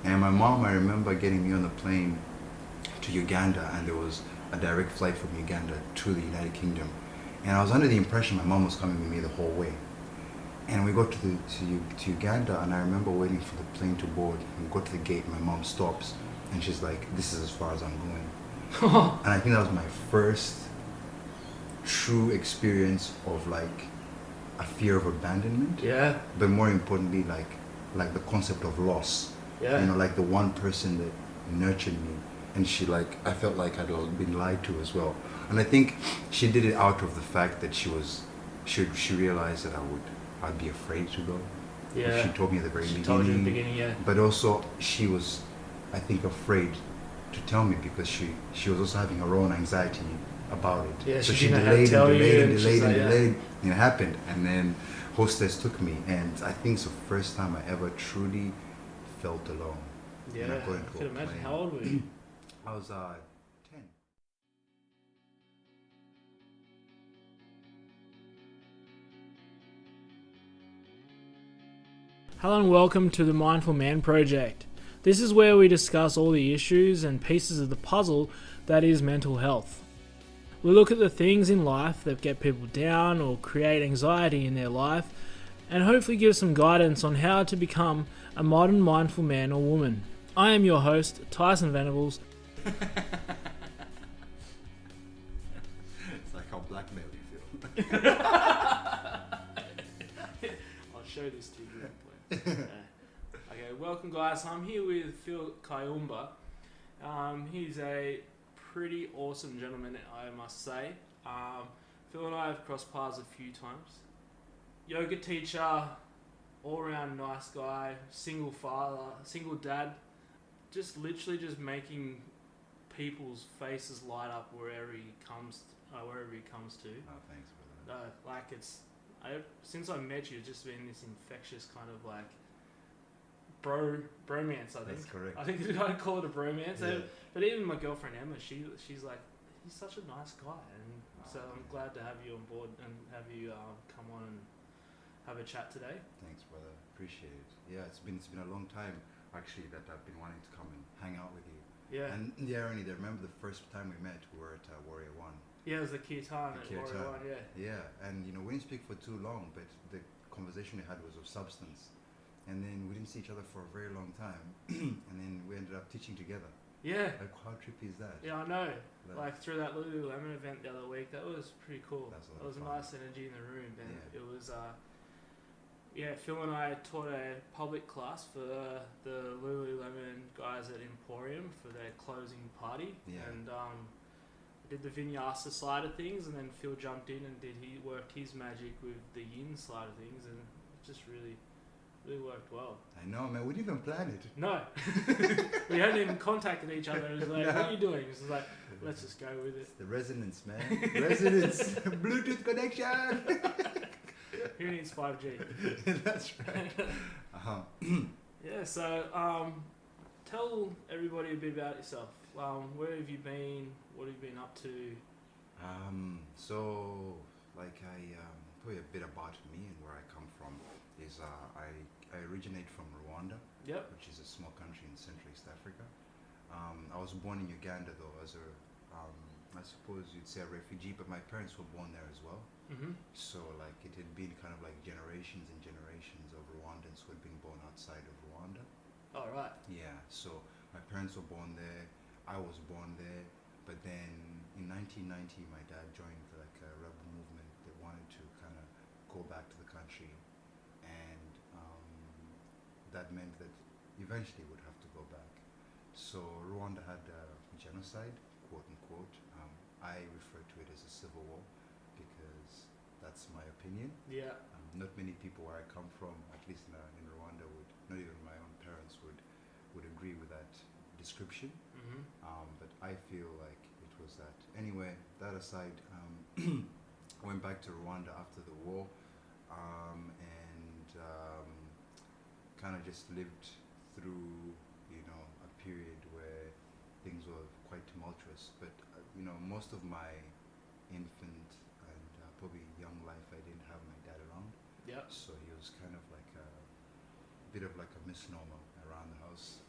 And my mom, I remember getting me on the plane to Uganda, and there was a direct flight from Uganda to the United Kingdom. And I was under the impression my mom was coming with me the whole way. And we got to Uganda, and I remember waiting for the plane to board. We got to the gate, my mom stops, and she's like, "This is as far as I'm going." And I think that was my first true experience of like a fear of abandonment. Yeah. But more importantly, like the concept of loss. Yeah. You know, like the one person that nurtured me, and she like I felt like I'd been lied to as well. And I think she did it out of the fact that she realized that I'd be afraid to go. Yeah. She told me at the very beginning. Told you at the beginning, yeah. But also she was, I think, afraid to tell me because she was also having her own anxiety about it. Yeah, so she she didn't know how to delayed tell and you, delayed and and she's delayed and like, yeah. delayed. And it happened. And then hostess took me, and I think it's the first time I ever truly felt alone. Yeah. And I got I into could a imagine. plane. How old were you? I was 10. Hello and welcome to the Mindful Man Project. This is where we discuss all the issues and pieces of the puzzle that is mental health. We look at the things in life that get people down or create anxiety in their life and hopefully give some guidance on how to become a modern mindful man or woman. I am your host, Tyson Venables. It's like how blackmail you feel. I'll show this to you. Okay, welcome guys. I'm here with Phil Kayumba. He's a pretty awesome gentleman, I must say. Phil and I have crossed paths a few times. Yoga teacher, all-round nice guy, single father, single dad, just literally just making people's faces light up wherever he comes to. Oh, thanks, brother. Since I met you, it's just been this infectious kind of like bromance. I think That's correct. I think I'd call it a bromance. Yeah. But even my girlfriend Emma, she's like, he's such a nice guy, and so I'm glad to have you on board and have you come on and have a chat today. Thanks, brother. Appreciate it. Yeah, it's been a long time actually that I've been wanting to come and hang out with you. Yeah. And yeah, Ernie, I remember the first time we met, we were at Warrior One. Yeah, it was the Kirtan at Kirtan. Warrior One, yeah. Yeah, and you know, we didn't speak for too long, but the conversation we had was of substance. And then we didn't see each other for a very long time, and then we ended up teaching together. Yeah. Like, how trippy is that? Yeah, I know. Like through that Lululemon event the other week, that was pretty cool. That was a fun. nice energy in the room, and Yeah. it was. Phil and I taught a public class for the Lululemon guys at Emporium for their closing party, Yeah. and did the vinyasa side of things, and then Phil jumped in and worked his magic with the yin side of things, and it just really worked well. I know, man. We didn't even plan it. No, we hadn't even contacted each other. It was like, No. what are you doing? It was like, let's just go with it. It's the resonance, man. Resonance. Bluetooth connection. Who needs 5G? That's right. Yeah, so tell everybody a bit about yourself. Where have you been? What have you been up to? So, like, probably a bit about me and where I come from is I originate from Rwanda, Yep. which is a small country in Central East Africa. I was born in Uganda, though, as I suppose you'd say a refugee, but my parents were born there as well. Mm-hmm. So, like, it had been kind of like generations and generations of Rwandans who had been born outside of Rwanda. All right. Yeah, so my parents were born there, I was born there, but then in 1990 my dad joined like a rebel movement that wanted to kind of go back to the country, and that meant that eventually would have to go back. So Rwanda had genocide, quote unquote. I refer to it as a civil war because that's my opinion. Yeah. Not many people where I come from, at least in Rwanda, not even my own parents would agree with that description. Mm-hmm. But I feel like it was that. Anyway, that aside, I went back to Rwanda after the war, and kind of just lived through, a period where things were quite tumultuous. But most of my infant and probably young life, I didn't have my dad around. Yep. So he was kind of like a bit of like a misnomer around the house.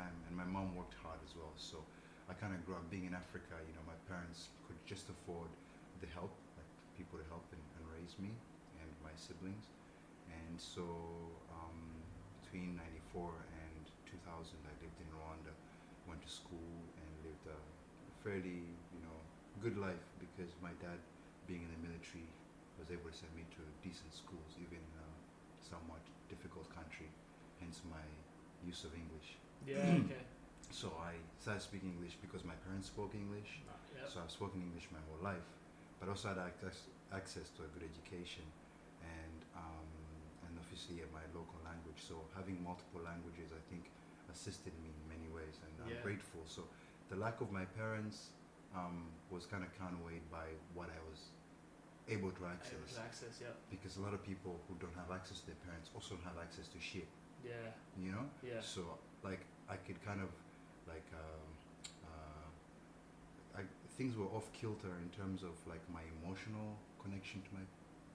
time, and my mom worked hard as well. So I kind of grew up being in Africa. You know, my parents could just afford the help, like people to help and raise me and my siblings. And so between '94 and 2000, I lived in Rwanda, went to school, and lived a fairly, good life because my dad, being in the military, was able to send me to decent schools, even in a somewhat difficult country, hence my use of English. Yeah, okay. So I started speaking English because my parents spoke English. Yep. So I've spoken English my whole life, but also had access to a good education and obviously my local language. So having multiple languages, I think, assisted me in many ways, and I'm grateful. So the lack of my parents was kind of counterweighed by what I was able to access. Able to access, yeah. Because a lot of people who don't have access to their parents also don't have access to shit. Yeah. You know? Yeah. So like I could kind of like things were off kilter in terms of like my emotional connection to my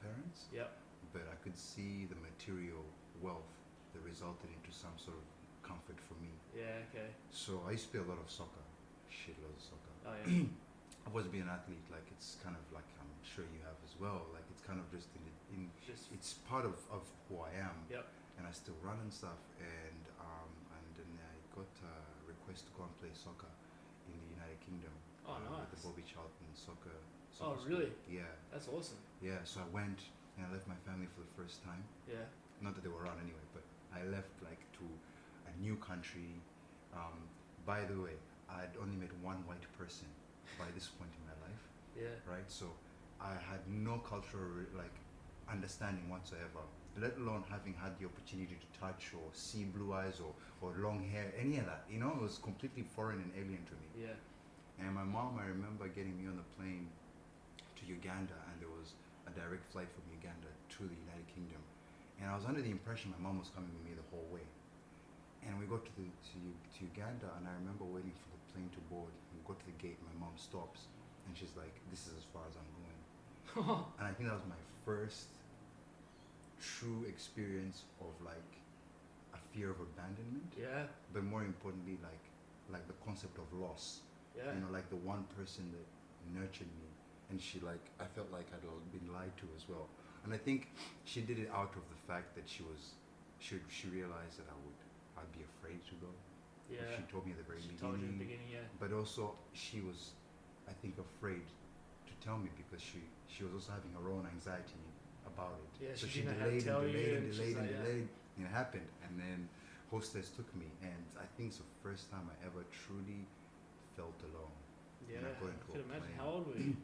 parents. Yep. But I could see the material wealth that resulted into some sort of comfort for me. Yeah, okay. So I used to play a lot of soccer, shitloads of soccer. Oh yeah. I've always been an athlete. Like it's kind of like I'm sure you have as well. Like it's kind of just it's part of who I am. Yep. And I still run and stuff. And then I got a request to go and play soccer in the United Kingdom. Oh, nice. With the Bobby Charlton soccer. Oh, school. really? Yeah. That's awesome. Yeah. So I went and I left my family for the first time. Yeah. Not that they were around anyway, but I left like to a new country. By the way, I'd only met one white person by this point in my life. Yeah. Right. So I had no cultural understanding whatsoever, let alone having had the opportunity to touch or see blue eyes or long hair, any of that. You know, it was completely foreign and alien to me. Yeah. And my mom, I remember getting me on the plane to Uganda, and there was a direct flight from Uganda to the United Kingdom. And I was under the impression my mom was coming with me the whole way. And we got to Uganda, and I remember waiting for the plane to board. We got to the gate, my mom stops, and she's like, "This is as far as I'm going." And I think that was my first true experience of like a fear of abandonment. Yeah. But more importantly, like the concept of loss. Yeah. You know, like the one person that nurtured me, and she I felt like I'd been lied to as well. And I think she did it out of the fact that she realized that I'd be afraid to go. Yeah. She told me at the very She beginning. told you in the beginning, yeah. But also she was, I think, afraid to tell me because she was also having her own anxiety about it. Yeah, so she she didn't know how to delayed tell and you, delayed and and she's delayed and like, yeah. delayed, and it happened. And then hostess took me, and I think it's the first time I ever truly felt alone. Yeah. And I got I into could a imagine. plane. How old were you?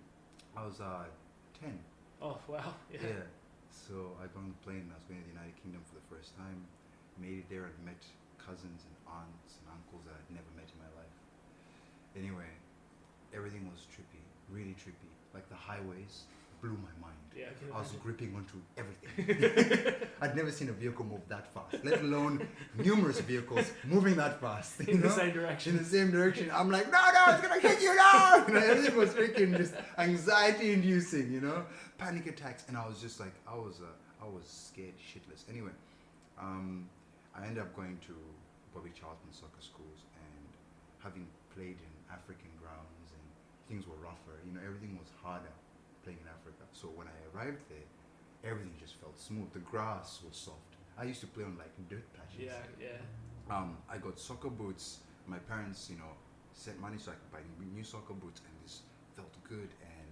I was 10. Oh wow. Yeah. Yeah. So I got on the plane and I was going to the United Kingdom for the first time. Made it there and met cousins and aunts and uncles that I'd never met in my life. Anyway, everything was trippy, really trippy. Like the highways blew my mind. Yeah, I can I was imagine. gripping onto everything. I'd never seen a vehicle move that fast, let alone numerous vehicles moving that fast. In the same direction. In the same direction. I'm like, no, it's gonna hit you now. Everything was freaking just anxiety inducing, panic attacks. And I was just like, I was scared shitless. Anyway, I ended up going to Bobby Charlton soccer schools, and having played in African grounds, and things were rougher, everything was harder playing in Africa. So when I arrived there, everything just felt smooth. The grass was soft. I used to play on like dirt patches. Yeah, yeah. I got soccer boots. My parents, sent money so I could buy new soccer boots, and this felt good. And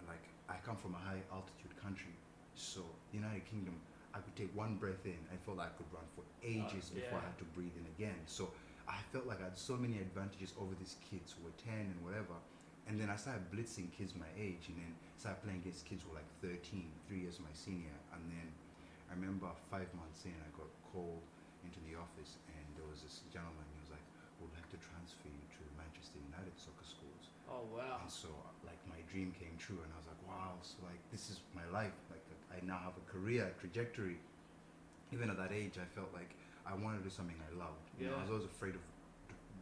like I come from a high altitude country, so the United Kingdom, I could take one breath in. I felt like I could run for ages before I had to breathe in again. So I felt like I had so many advantages over these kids who were 10 and whatever. And then I started blitzing kids my age, and then started playing against kids who were like 13, 3 years my senior. And then I remember 5 months in, I got called into the office, and there was this gentleman. He was like, "We'd like to transfer you to Manchester United soccer schools." Oh wow. And so like my dream came true, and I was like, wow, so like this is my life. Like I now have a career trajectory. Even at that age, I felt like I wanted to do something I loved. I was always afraid of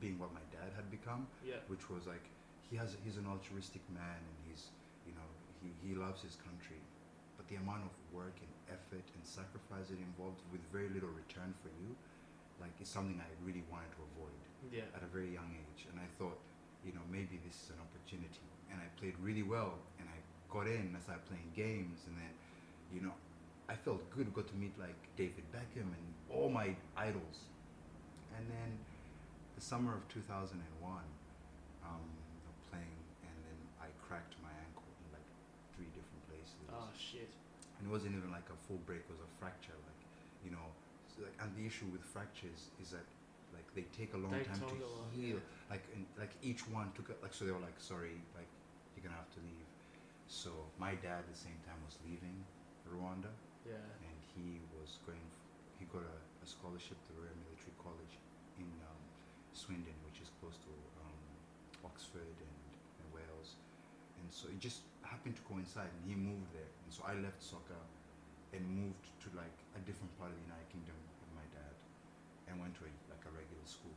being what my dad had become, which was like, he's an altruistic man, and he loves his country, but the amount of work and effort and sacrifice it involved with very little return for you, like it's something I really wanted to avoid Yeah. at a very young age. And I thought, maybe this is an opportunity. And I played really well, and I got in, and I started playing games, and then, I felt good. Got to meet like David Beckham and all my idols. And then the summer of 2001, playing, and then I cracked my ankle in like 3 different places. Oh shit. And it wasn't even like a full break; it was a fracture. So and the issue with fractures is that like they take a long They time to take a lot, heal. yeah. Like each one took so they were like, sorry, like you're gonna have to leave. So my dad at the same time was leaving Rwanda, Yeah. and he was he got a scholarship to the Royal Military College in Swindon, which is close to Oxford and Wales. And so it just happened to coincide, and he moved there. And so I left soccer and moved to like a different part of the United Kingdom with my dad, and went to a regular school,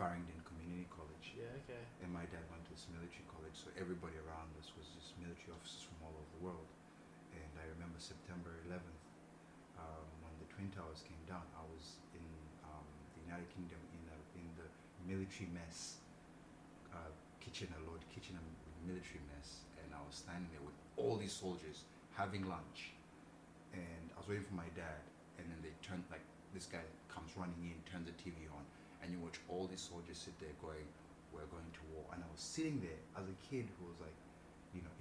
Farringdon Community College. Yeah. Okay. And my dad went to this military college, so everybody around us was just military officers from all over the world. And I remember September 11th, when the Twin Towers came down. I was in the United Kingdom in the military mess kitchen, a Lord kitchen, a military mess, and I was standing there with all these soldiers having lunch, and I was waiting for my dad, and then they turned like this guy comes running in, turns the TV on, and you watch all these soldiers sit there going, "We're going to war," and I was sitting there as a kid who was like,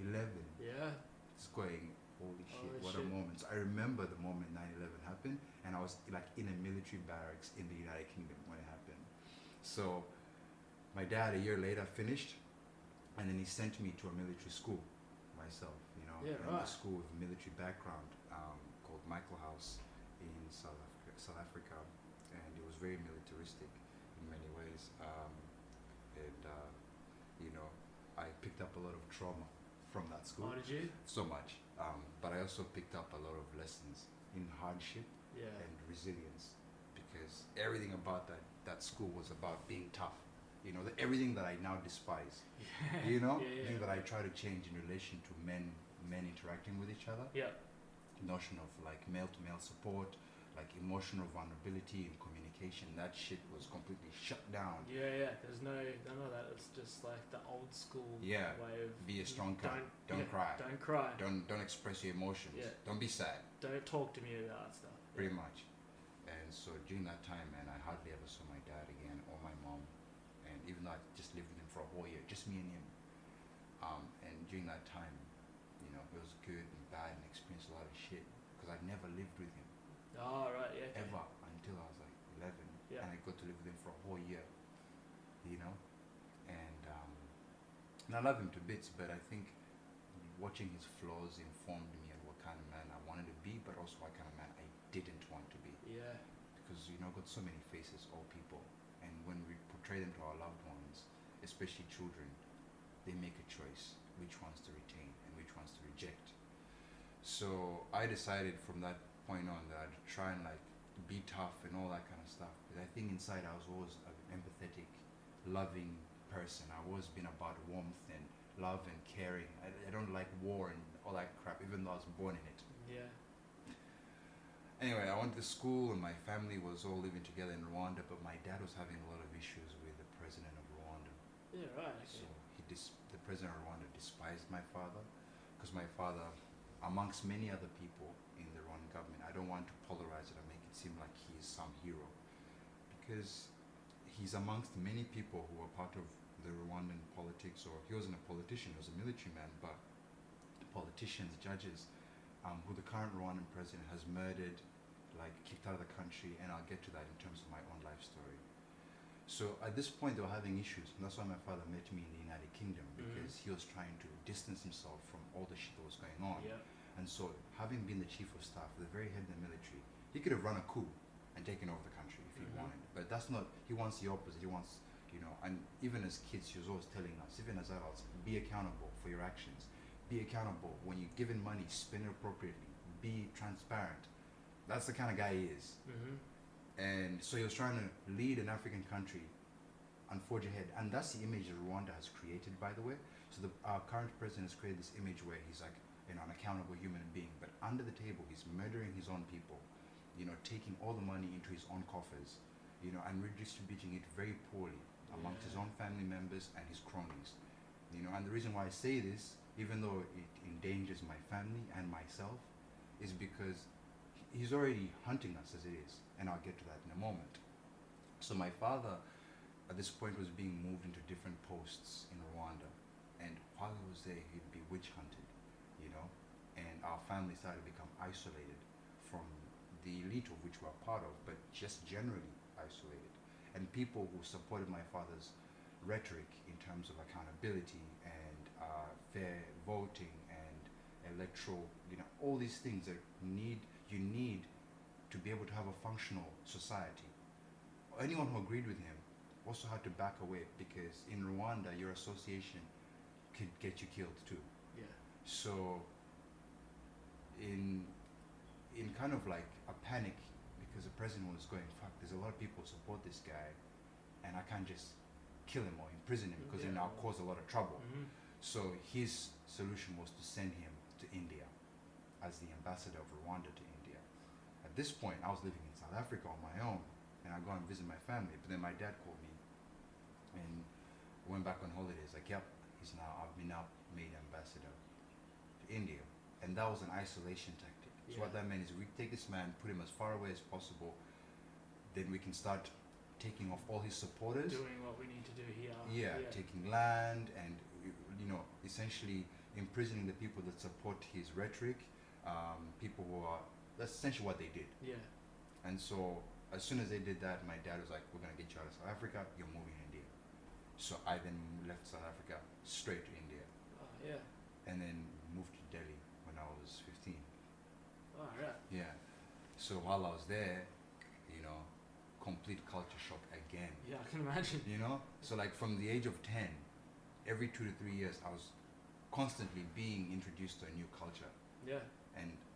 11, Yeah. just going, holy shit, Holy what shit. a moment. So I remember the moment 9/11 happened, and I was like in a military barracks in the United Kingdom when it happened. So my dad a year later finished, and then he sent me to a military school myself, Yeah, and right. a school with military background called Michael House in South Africa, and it was very militaristic in many ways. I picked up a lot of trauma from that school. Oh, did you? So much. But I also picked up a lot of lessons in hardship Yeah. and resilience, because everything about that school was about being tough. Everything that I now despise. Yeah. Yeah. Yeah. That I try to change in relation to men interacting with each other. Yeah. Notion of like male to male support, like emotional vulnerability and communication. That shit was completely shut down. Yeah. There's none of that. It's just like the old school Yeah. way of Be a strong guy. Don't cry. Don't cry. Don't express your emotions. Yeah. Don't be sad. Don't talk to me about that stuff. Pretty much. And so during that time, man, I hardly ever saw my dad again or my mom. And even though I just lived with him for a whole year, just me and him. And during that time, it was good and bad, and experienced a lot of shit because I'd never lived with him Oh, right. Yeah. Okay. ever until I was like 11, Yeah. and I got to live with him for a whole year. And I love him to bits, but I think watching his flaws informed me of what kind of man I wanted to be, but also what kind of man I didn't want to be. Yeah. Because got so many faces, all people, and when we portray them to our loved ones, especially children, they make a choice which ones to retain and which ones to reject. So I decided from that point on that I'd try and like be tough and all that kind of stuff. But I think inside I was always an empathetic, loving person. I've always been about warmth and love and caring. I don't like war and all that crap, even though I was born in it. Yeah. Anyway, I went to school and my family was all living together in Rwanda, but my dad was having a lot of issues with the president of Rwanda. Yeah. Right. Okay. So the president of Rwanda despised my father, because my father, amongst many other people in the Rwandan government, I don't want to polarize it and make it seem like he is some hero, because he's amongst many people who are part of the Rwandan politics, or he wasn't a politician, he was a military man, but the politicians, judges, who the current Rwandan president has murdered, like kicked out of the country, and I'll get to that in terms of my own life story. So at this point they were having issues, and that's why my father met me in the United Kingdom, because he was trying to distance himself from all the shit that was going on. Yeah. And so, having been the chief of staff, the very head of the military, he could have run a coup and taken over the country if he wanted. But that's not, he wants the opposite. He wants, and even as kids, he was always telling us, even as adults, be accountable for your actions. Be accountable. When you're given money, spend it appropriately. Be transparent. That's the kind of guy he is. And so he was trying to lead an African country and forge ahead. And that's the image that Rwanda has created, by the way. So our current president has created this image where he's like, an accountable human being. But under the table, he's murdering his own people, taking all the money into his own coffers, and redistributing it very poorly amongst his own family members and his cronies. And the reason why I say this, even though it endangers my family and myself, is because he's already hunting us as it is, and I'll get to that in a moment. So my father, at this point, was being moved into different posts in Rwanda, and while he was there, he'd be witch hunted, and our family started to become isolated from the elite of which we're part of, but just generally isolated. And people who supported my father's rhetoric in terms of accountability and fair voting and electoral, all these things that you need to be able to have a functional society. Anyone who agreed with him also had to back away, because in Rwanda, your association could get you killed too. Yeah. So in kind of like a panic, because the president was going, fuck, there's a lot of people who support this guy, and I can't just kill him or imprison him, because then I'll cause a lot of trouble. Mm-hmm. So his solution was to send him to India as the ambassador of Rwanda to India. At this point, I was living in South Africa on my own, and I go and visit my family. But then my dad called me and went back on holidays. Like, yep, I've been now made ambassador to India. And that was an isolation tactic. So what that meant is we take this man, put him as far away as possible, then we can start taking off all his supporters. Doing what we need to do here. Yeah, taking land and, essentially imprisoning the people that support his rhetoric, people who are, that's essentially what they did. Yeah. And so as soon as they did that, my dad was like, we're going to get you out of South Africa, you're moving to India. So I then left South Africa straight to India. Oh, yeah. And then moved to Delhi when I was 15. Oh, right. Yeah. So while I was there, complete culture shock again. Yeah, I can imagine. So like from the age of 10, every 2 to 3 years, I was constantly being introduced to a new culture. Yeah.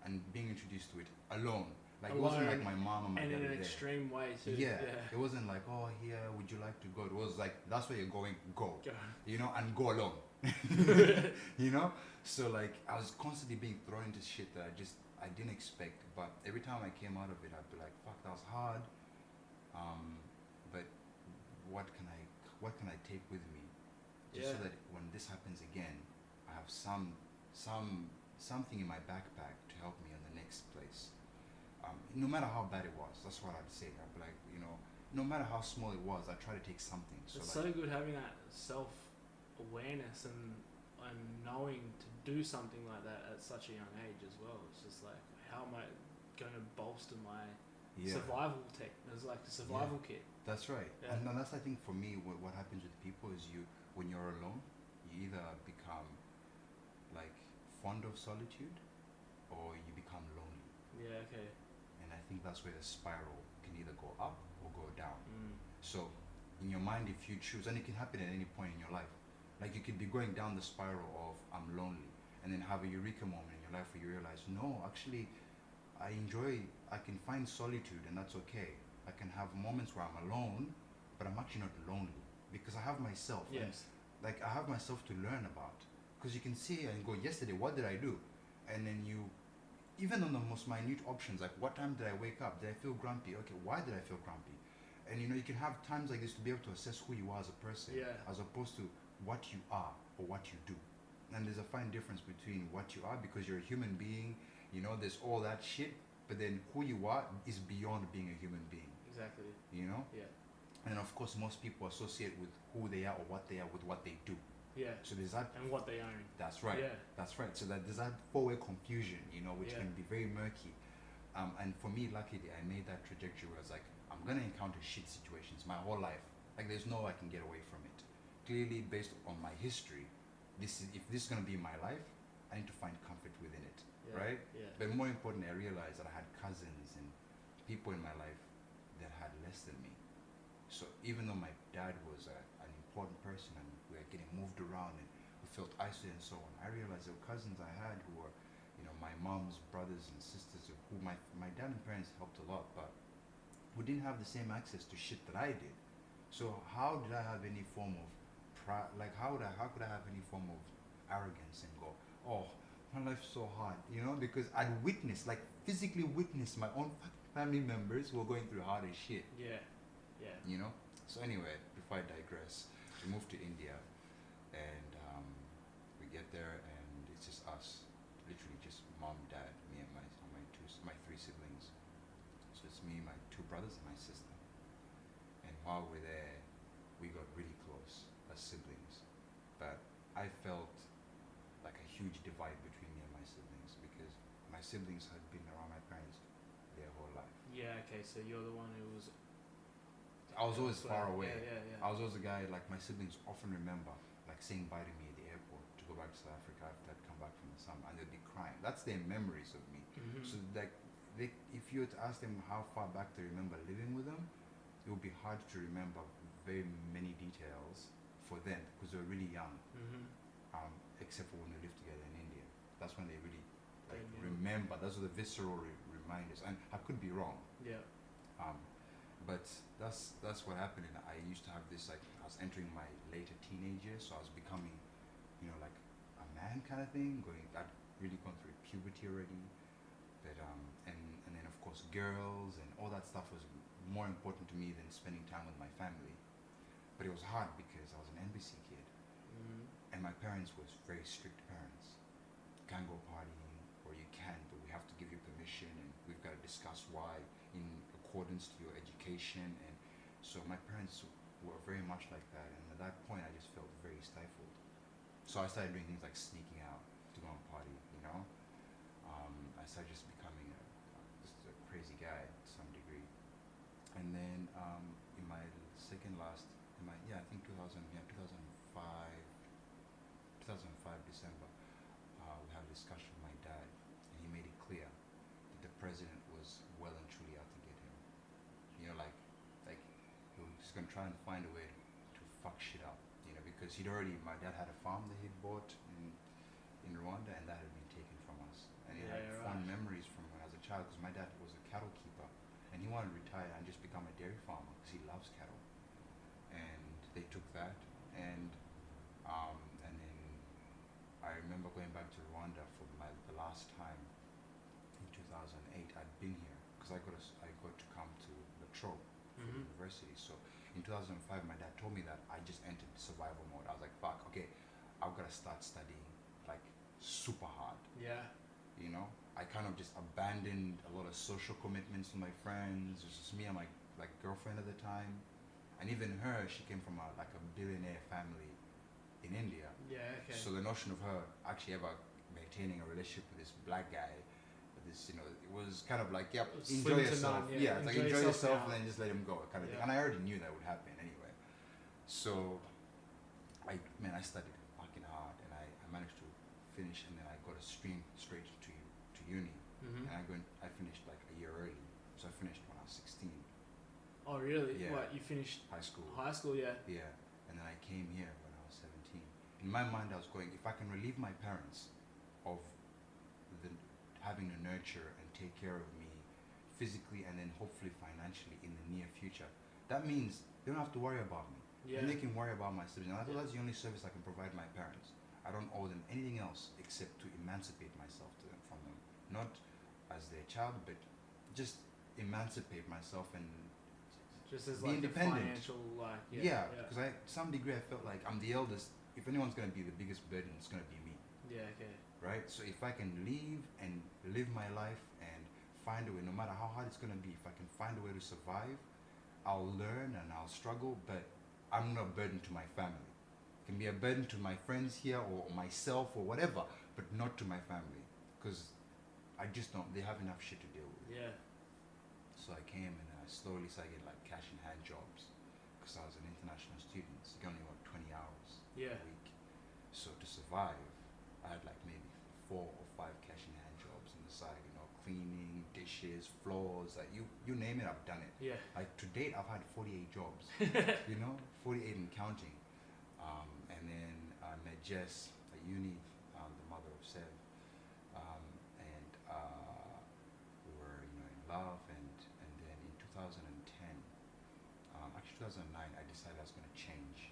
And being introduced to it alone. Like alone, it wasn't like my mom and my dad in were an there. extreme way too. Yeah. It wasn't like, oh, here, would you like to go? It was like, that's where you're going, go. And go alone. So like I was constantly being thrown into shit that I didn't expect. But every time I came out of it, I'd be like, fuck, that was hard. But what can I take with me, just so that when this happens again, I have something in my backpack to help me in the next place. No matter how bad it was, that's what I'd say. I'd be like, no matter how small it was, I try to take something. So it's like, so good having that self-awareness and knowing to do something like that at such a young age as well. It's just like, how am I going to bolster my survival tech? There's like a survival kit. That's right. Yeah. And that's, I think, for me, what happens with people is when you're alone, you either become like fond of solitude or you become lonely. Yeah, okay. And I think that's where the spiral can either go up or go down. So in your mind, if you choose, and it can happen at any point in your life, like you could be going down the spiral of I'm lonely, and then have a eureka moment in your life where you realize, no, actually I can find solitude, and that's okay. I can have moments where I'm alone, but I'm actually not lonely because I have myself. Yes. And, like I have myself to learn about, because you can see and go, yesterday, what did I do? And then even on the most minute options, like what time did I wake up? Did I feel grumpy? Okay, why did I feel grumpy? And you can have times like this to be able to assess who you are as a person, as opposed to what you are or what you do. And there's a fine difference between what you are, because you're a human being, there's all that shit, but then who you are is beyond being a human being. Exactly. Yeah. And of course, most people associate with who they are or what they are with what they do. Yeah. So there's that. And what they own. That's right. Yeah. That's right. So that there's that four-way confusion, which can be very murky. And for me, luckily, I made that trajectory where I was like, I'm gonna encounter shit situations my whole life. Like there's no way I can get away from it. Clearly, based on my history, if this is gonna be my life, I need to find comfort within it, right? Yeah. But more importantly, I realized that I had cousins and people in my life that had less than me. So even though my dad was an important person and we were getting moved around and we felt isolated and so on, I realized there were cousins I had who were, my mom's brothers and sisters, who my dad and parents helped a lot, but who didn't have the same access to shit that I did. So how did I have any form of how could I have any form of arrogance and go, oh, my life's so hard, because I'd physically witnessed my own family members who were going through hard as shit. Yeah. Yeah. you know. So anyway, before I digress, we moved to India, and we get there, and it's just us, literally just mom, dad, me, and my three siblings. So it's me, my two brothers, and my sister. And while we're there, we got really close as siblings. But I felt like a huge divide between me and my siblings because my siblings had been around my parents their whole life. Yeah. Okay. So you're the one who was. I was always far away. Yeah. I was always a guy, like my siblings often remember, like saying bye to me at the airport to go back to South Africa after I'd come back from the summer, and they'd be crying. That's their memories of me. Mm-hmm. So like, if you were to ask them how far back they remember living with them, it would be hard to remember very many details for them because they were really young. Mm-hmm. Except for when we lived together in India. That's when they really like They knew. remember. Those are the visceral reminders, and I could be wrong. Yeah. But that's what happened. And I used to have this, like, I was entering my later teenage years, so I was becoming, like a man kind of thing. I'd really gone through puberty already. But and then of course girls and all that stuff was more important to me than spending time with my family. But it was hard because I was an embassy kid, and my parents was very strict parents. You can't go partying, or you can, but we have to give you permission, and we've got to discuss why in accordance to your education. And so my parents were very much like that, and at that point I just felt very stifled. So I started doing things like sneaking out to go and party, I started just becoming just a crazy guy to some degree. And then in my second last, I think 2005 December, we had a discussion with my dad, and he made it clear that the president was well and truly out to get him. Like he was just gonna try and find a way to fuck shit up, because my dad had a farm that he'd bought in Rwanda, and that had been taken from us. And he had fond memories from when I was a child, because my dad was a cattle keeper, and he wanted to retire and just become a dairy farmer because he loves cattle. And they took that, and then I remember going back to Rwanda for the last time in 2008. I'd been here because I got to come to the Trobe for university. So in 2005, my dad told me that I just entered survival mode. I was like, fuck, okay, I've got to start studying like super hard. Yeah. I kind of just abandoned a lot of social commitments with my friends. It was just me and my girlfriend at the time, and even her, she came from a billionaire family in India. Yeah. Okay. So the notion of her actually ever maintaining a relationship with this black guy, it was kind of like, yep, enjoy yourself. None, yeah, it's like enjoy yourself now. and then just let him go, kind of thing. Yeah. And I already knew that would happen anyway. So I studied fucking hard, and I managed to finish, and then I got a stream straight to uni, and I finished like a year early. So I finished when I was 16. Oh really? Yeah. What, you finished High school. high school? Yeah. Yeah, and then I came here when I was 17. In my mind, I was going, if I can relieve my parents of having to nurture and take care of me physically and then hopefully financially in the near future, that means they don't have to worry about me. Yeah. And they can worry about my siblings. And that's the only service I can provide my parents. I don't owe them anything else except to emancipate myself from them. Not as their child, but just emancipate myself and Just as be like independent. a financial Yeah, because to some degree I felt like I'm the eldest. If anyone's going to be the biggest burden, it's going to be me. Yeah. Okay. Right? So if I can leave and live my life and find a way, no matter how hard it's going to be, if I can find a way to survive, I'll learn and I'll struggle, but I'm not a burden to my family. It can be a burden to my friends here or myself or whatever, but not to my family, because I just don't, they have enough shit to deal with. Yeah. So I came and I slowly started getting like cash in hand jobs, because I was an international student, so you can only work 20 hours Yeah. a week. So to survive, I had like maybe 4 or 5 cash in hand jobs on the side, cleaning, dishes, floors, like you name it, I've done it. Yeah. Like to date, I've had 48 jobs, 48 and counting. And then I met Jess at uni, the mother of Sev, and we were in love. And then in 2010, actually 2009, I decided I was going to change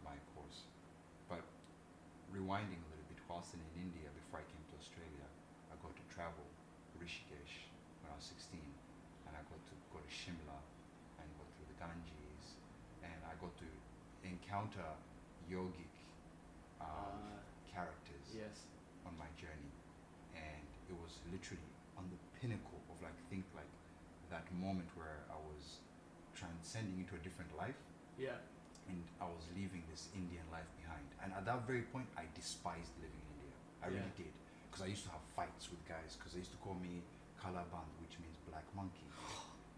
my course. But rewinding a little bit, whilst in India, before I came to Australia, I got to travel Rishikesh when I was 16, and I got to go to Shimla and go through the Ganges encounter yogic characters Yes. on my journey, and it was literally on the pinnacle of like that moment where I was transcending into a different life, Yeah. and I was leaving this Indian life behind. And at that very point, I despised living in India. I Yeah. really did, because I used to have fights with guys because they used to call me Kalaband, which means black monkey.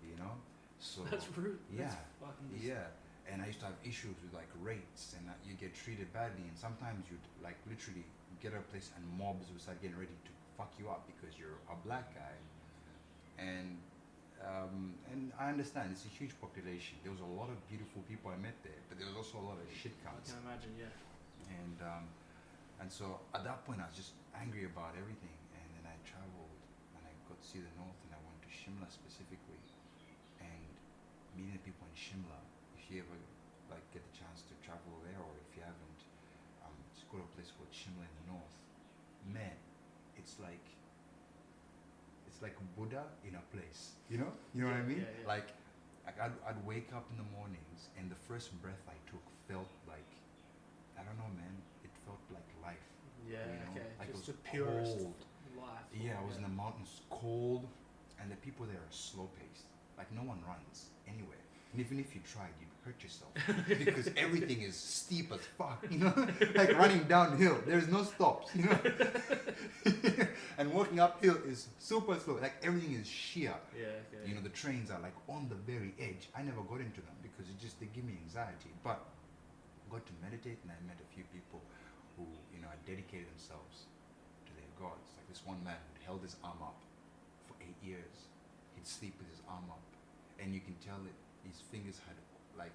You know, so That's rude. Yeah, That's fucking yeah. And I used to have issues with like rates, and you get treated badly, and sometimes you'd like literally get to a place and mobs would start getting ready to fuck you up because you're a black guy. And I understand it's a huge population. There was a lot of beautiful people I met there, but there was also a lot of shit I cunts. can imagine, yeah. And so at that point I was just angry about everything, and then I traveled and I got to see the north, and I went to Shimla specifically, and meeting people in Shimla. If you ever like get the chance to travel there, or if you haven't, just go to a place called Shimla in the north. Man, it's like Buddha in a place. You know what I mean? Yeah, yeah. Like I'd wake up in the mornings, and the first breath I took felt like, I don't know, man. It felt like life. Yeah, you know? okay. Like Just it the was purest cold. life. Yeah, I was in the mountains, cold, and the people there are slow paced. Like no one runs anywhere. And even if you tried, you'd hurt yourself because everything is steep as fuck, you know, like running downhill. There's no stops, you know, and walking uphill is super slow. Like everything is sheer. Yeah, okay. You know, the trains are like on the very edge. I never got into them because they give me anxiety. But I got to meditate, and I met a few people who, you know, had dedicated themselves to their gods. Like this one man who held his arm up for 8 years. He'd sleep with his arm up, and you can tell that his fingers had like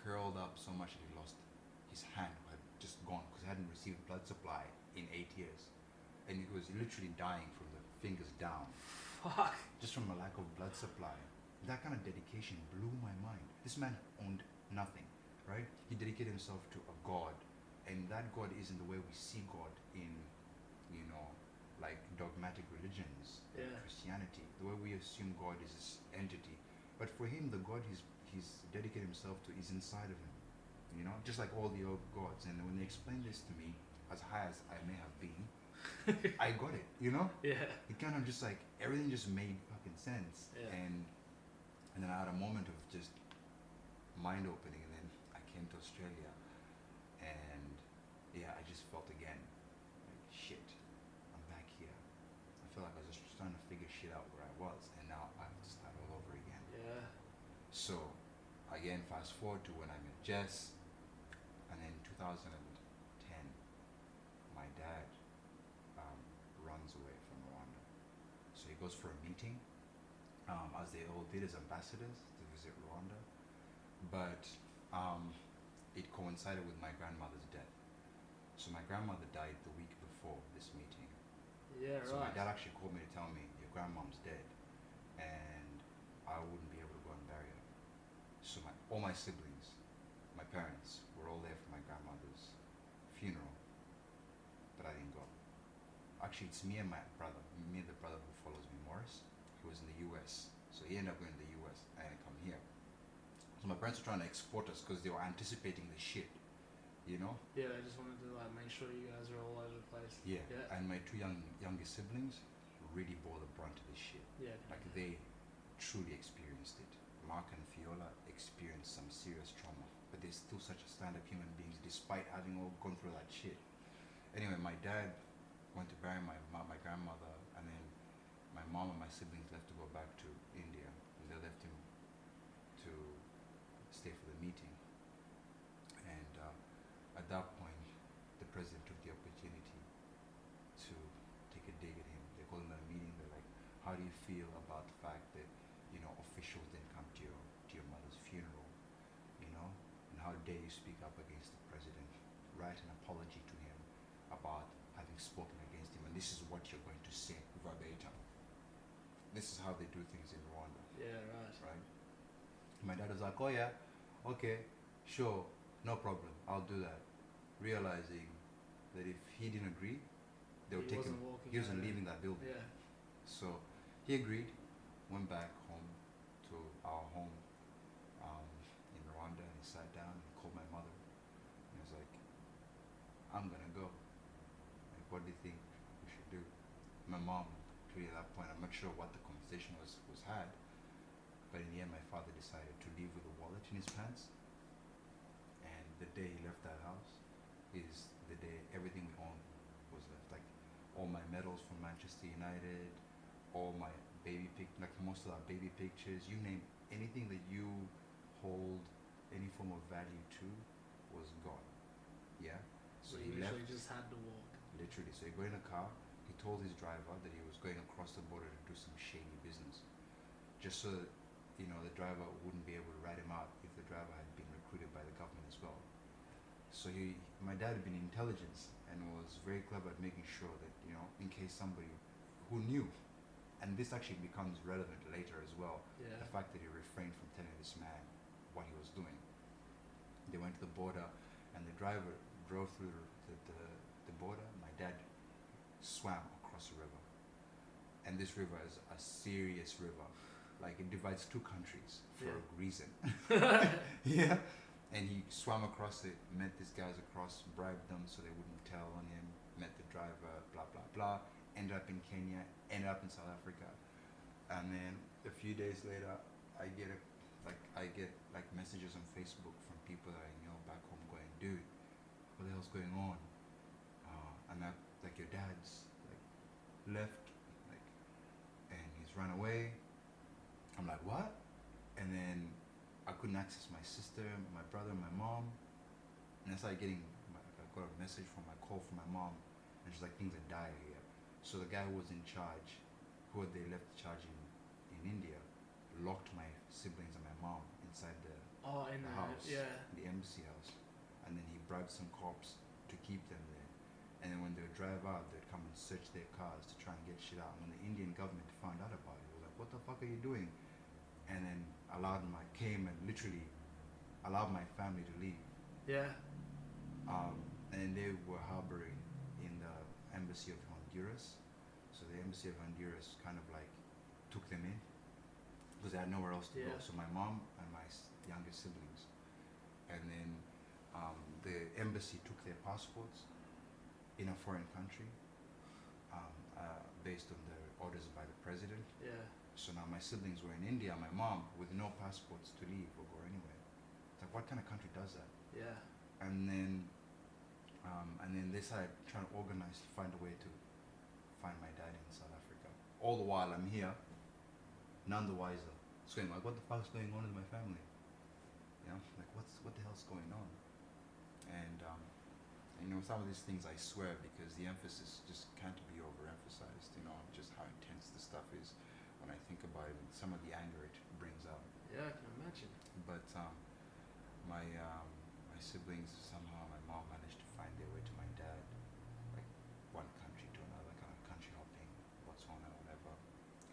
curled up so much that he lost his hand, had just gone because he hadn't received blood supply in 8 years, and he was literally dying from the fingers down, Fuck. just from a lack of blood supply. That kind of dedication blew my mind. This man owned nothing, right? He dedicated himself to a god, and that god isn't the way we see God in, you know, like dogmatic religions, like Yeah. Christianity. The way we assume God is this entity, but for him, the God he's dedicated himself to is inside of him, you know, just like all the old gods. And when they explained this to me, as high as I may have been, I got it, you know. Yeah. It kind of just like everything just made fucking sense. Yeah. And then I had a moment of just mind opening, and then I came to Australia, and yeah, I just felt again like shit. I'm back here. I feel like I was just trying to figure shit out where I was, and now I have to start all over again. Yeah. So again, fast forward to when I met Jess, and in 2010, my dad runs away from Rwanda. So he goes for a meeting, as they all did as ambassadors to visit Rwanda, but it coincided with my grandmother's death. So my grandmother died the week before this meeting. Yeah, So my right. dad actually called me to tell me your grandmom's dead, and I wouldn't be able to go and bury her. So all my siblings, my parents, were all there for my grandmother's funeral, but I didn't go. Actually, it's me and my brother, me and the brother who follows me, Morris. He was in the US, so he ended up going to the US. I had to come here. So my parents were trying to export us because they were anticipating the shit, you know? Yeah, I just wanted to like make sure you guys are all over the place. Yeah. Yeah. And my two youngest siblings really bore the brunt of this shit. Yeah. Like they truly experienced it. Mark and Fiola experienced some serious trauma, but they're still such a stand-up human beings despite having all gone through that shit. Anyway, my dad went to bury my grandmother, and then my mom and my siblings left to go back to India, and they left him to stay for the meeting. And at that point, the president took the opportunity to take a dig at him. They called him at a meeting. They're like, "How do you feel about the fact that, you know, officials didn't come to your mother's funeral, you know? And how dare you speak up against the president? Write an apology to him about having spoken against him, and this is what you're going to say verbatim." This is how they do things in Rwanda. Yeah, right. Right? My dad was like, "Oh yeah, okay, sure, no problem, I'll do that." Realizing that if he didn't agree, they would He take him. wasn't walking He wasn't out. leaving that building. Yeah. So he agreed, went back home to our home in Rwanda, and he sat down and called my mother. I'm gonna go. Like, what do you think we should do? My mom, clearly at that point, I'm not sure what the conversation was had, but in the end, my father decided to leave with a wallet in his pants. And the day he left that house is the day everything we owned was left. Like all my medals from Manchester United, all my like most of our baby pictures, you name anything that you hold any form of value to was gone. Yeah. So he left. Just had to walk. Literally. So he got in a car. He told his driver that he was going across the border to do some shady business, just so that, the driver wouldn't be able to rat him out if the driver had been recruited by the government as well. So my dad had been in intelligence and was very clever at making sure that, in case somebody who knew, and this actually becomes relevant later as well, Yeah. the fact that he refrained from telling this man what he was doing. They went to the border, and the driver drove through the border. My dad swam across the river, and this river is a serious river. Like, it divides two countries for a reason. Yeah. And he swam across it, met these guys across, bribed them so they wouldn't tell on him, met the driver, blah, blah, blah, ended up in Kenya, ended up in South Africa. And then a few days later, I get messages on Facebook from people that I know back home going, dude, what the hell's going on? Your dad's left, and he's run away. I'm like, what? And then I couldn't access my sister, my brother, my mom. And I started I got a message from my call from my mom, and she's like, things are dire here. So the guy who was in charge, who had they left the charge in India, locked my siblings and my mom inside the house, the embassy house. And then he bribed some cops to keep them there. And then when they would drive out, they'd come and search their cars to try and get shit out. And when the Indian government found out about it, it was like, what the fuck are you doing? And then came and literally allowed my family to leave. Yeah. And they were harboring in the embassy of Honduras. So the embassy of Honduras kind of took them in because they had nowhere else to go. So my mom and my younger siblings, and then the embassy took their passports in a foreign country, based on the orders by the president. Yeah. So now my siblings were in India, my mom with no passports to leave or go anywhere. It's like, what kind of country does that? Yeah. And then they started trying to organize to find a way to find my dad in South Africa. All the while I'm here, none the wiser. It's going like, what the fuck's going on with my family? What the hell's going on? And some of these things I swear, because the emphasis just can't be overemphasized, just how intense the stuff is when I think about it, and some of the anger it brings out. Yeah, I can imagine. But my siblings, somehow my mom managed to find their way to my dad, like one country to another, kind of country hopping, Botswana, whatever.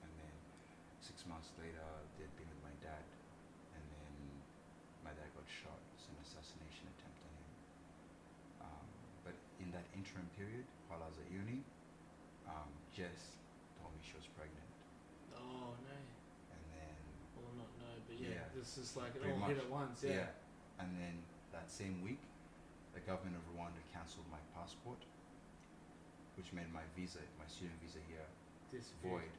And then 6 months later, they'd been with my dad, and then my dad got shot. It's an assassination attempt on him. But in that interim period, while I was at uni, Jess told me she was pregnant. Oh, no. And then... Well, not no, but this is it pretty all much hit at once, yeah. And then that same week, the government of Rwanda cancelled my passport, which made my student visa here, void.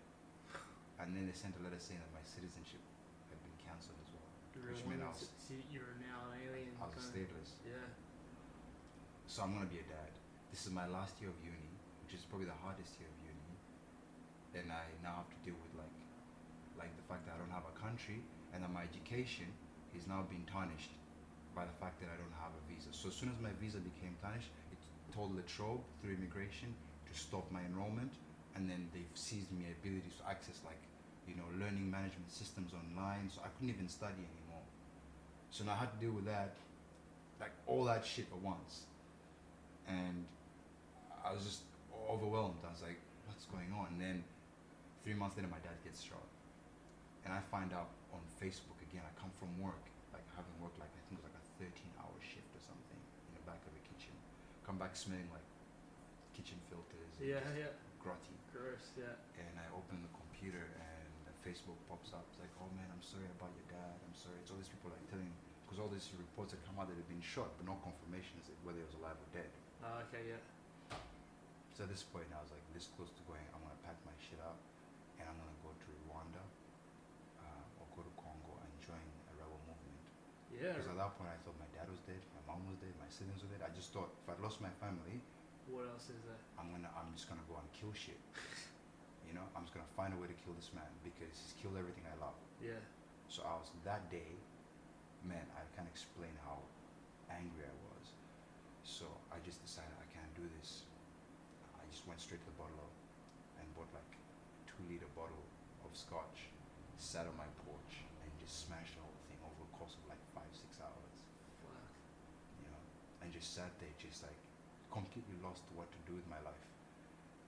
And then they sent a letter saying that my citizenship had been cancelled as well, which meant you're now an alien. I was stateless. Yeah. So I'm gonna be a dad. This is my last year of uni, which is probably the hardest year of uni. And I now have to deal with like the fact that I don't have a country, and that my education is now being tarnished by the fact that I don't have a visa. So as soon as my visa became tarnished, it told Latrobe through immigration to stop my enrollment, and then they've seized my ability to access learning management systems online, so I couldn't even study anymore. So now I had to deal with that, all that shit at once. And I was just overwhelmed. I was like, what's going on? And then 3 months later, my dad gets shot. And I find out on Facebook again. I come from work, having worked I think it was a 13-hour shift or something in the back of a kitchen. Come back smelling like kitchen filters. And grotty. Gross, yeah. And I open the computer and the Facebook pops up. It's like, oh man, I'm sorry about your dad. I'm sorry. It's all these people telling, because all these reports had come out that he'd been shot, but no confirmation as to whether he was alive or dead. Oh, okay, yeah. So at this point, I was like this close to going. I'm gonna pack my shit up, and I'm gonna go to Rwanda, or go to Congo and join a rebel movement. Yeah. Because at that point, I thought my dad was dead, my mom was dead, my siblings were dead. I just thought if I'd lost my family, What else is there? I'm just gonna go and kill shit. You know, I'm just gonna find a way to kill this man because he's killed everything I love. Yeah. So I was that day, man, I can't explain how angry I was. So I just decided I can't do this. I just went straight to the bottle and bought like a 2-liter bottle of scotch, sat on my porch and just smashed the whole thing over the course of like 5-6 hours. Fuck. You know, and just sat there just like completely lost what to do with my life.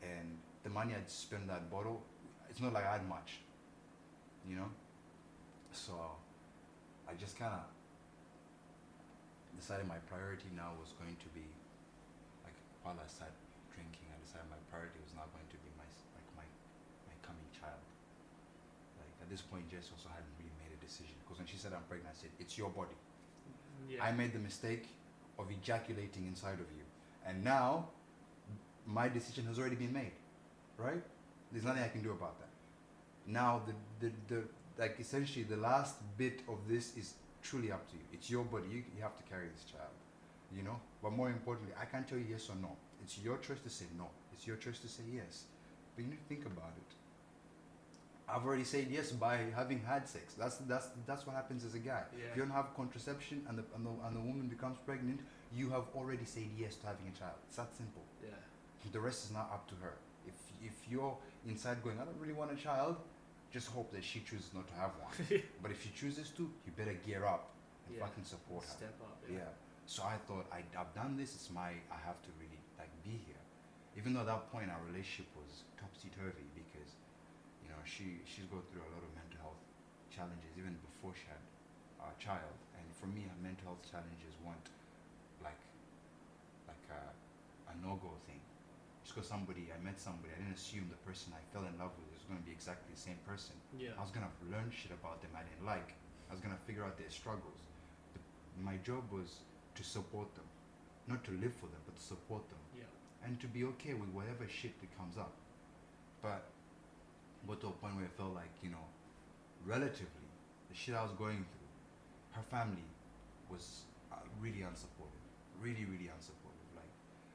And the money I'd spent on that bottle, it's not like I had much, you know? So I just kind of decided my priority now was going to be, like, while I started drinking, I decided my priority was now going to be my coming child. Like, at this point, Jess also hadn't really made a decision, because when she said I'm pregnant, I said, it's your body. Yeah. I made the mistake of ejaculating inside of you. And now, my decision has already been made, right? There's nothing I can do about that. Now, the like, essentially, the last bit of this is truly up to you. It's your body. You have to carry this child, you know? But more importantly, I can't tell you yes or no. It's your choice to say no. It's your choice to say yes. But you need to think about it. I've already said yes by having had sex. That's what happens as a guy. Yeah. If you don't have contraception and the woman becomes pregnant, you have already said yes to having a child. It's that simple. Yeah. The rest is now up to her. If you're inside going, I don't really want a child, just hope that she chooses not to have one. But if she chooses to, you better gear up and Yeah. fucking support her. Step up. Yeah. So I thought I've done this. I have to really like be here. Even though at that point our relationship was topsy turvy because, you know, she's going through a lot of mental health challenges even before she had a child. And for me, her mental health challenges weren't like a no-go thing. Just because I met somebody, I didn't assume the person I fell in love with was going to be exactly the same person. Yeah. I was going to learn shit about them I didn't like. I was going to figure out their struggles. My job was to support them. Not to live for them, but to support them. Yeah. And to be okay with whatever shit that comes up. But got to a point where I felt like, you know, relatively, the shit I was going through, her family was really unsupportive. Really, really unsupportive. Like,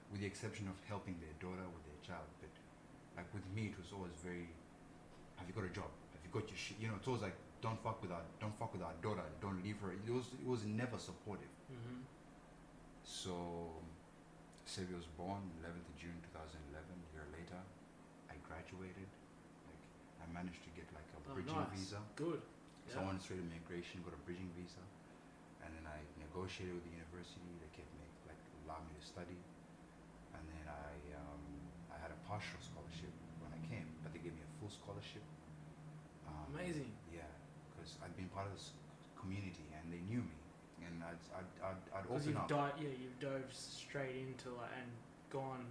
with the exception of helping their daughter with their child. But, like, with me, it was always very, have you got a job? Have you got your shit? You know, it's always like, don't fuck with our daughter. Don't leave her. It was never supportive. Mm-hmm. So, Sevi was born 11th of June 2011. A year later, I graduated. Like, I managed to get like a bridging visa. Good. So I went straight to immigration, got a bridging visa, and then I negotiated with the university. They kept me, like, allowed me to study, and then I had a partial scholarship when I came, but they gave me a full scholarship. Amazing. Yeah, because I'd been part of this community and they knew me, and I'd Because open up. you've dove straight into and gone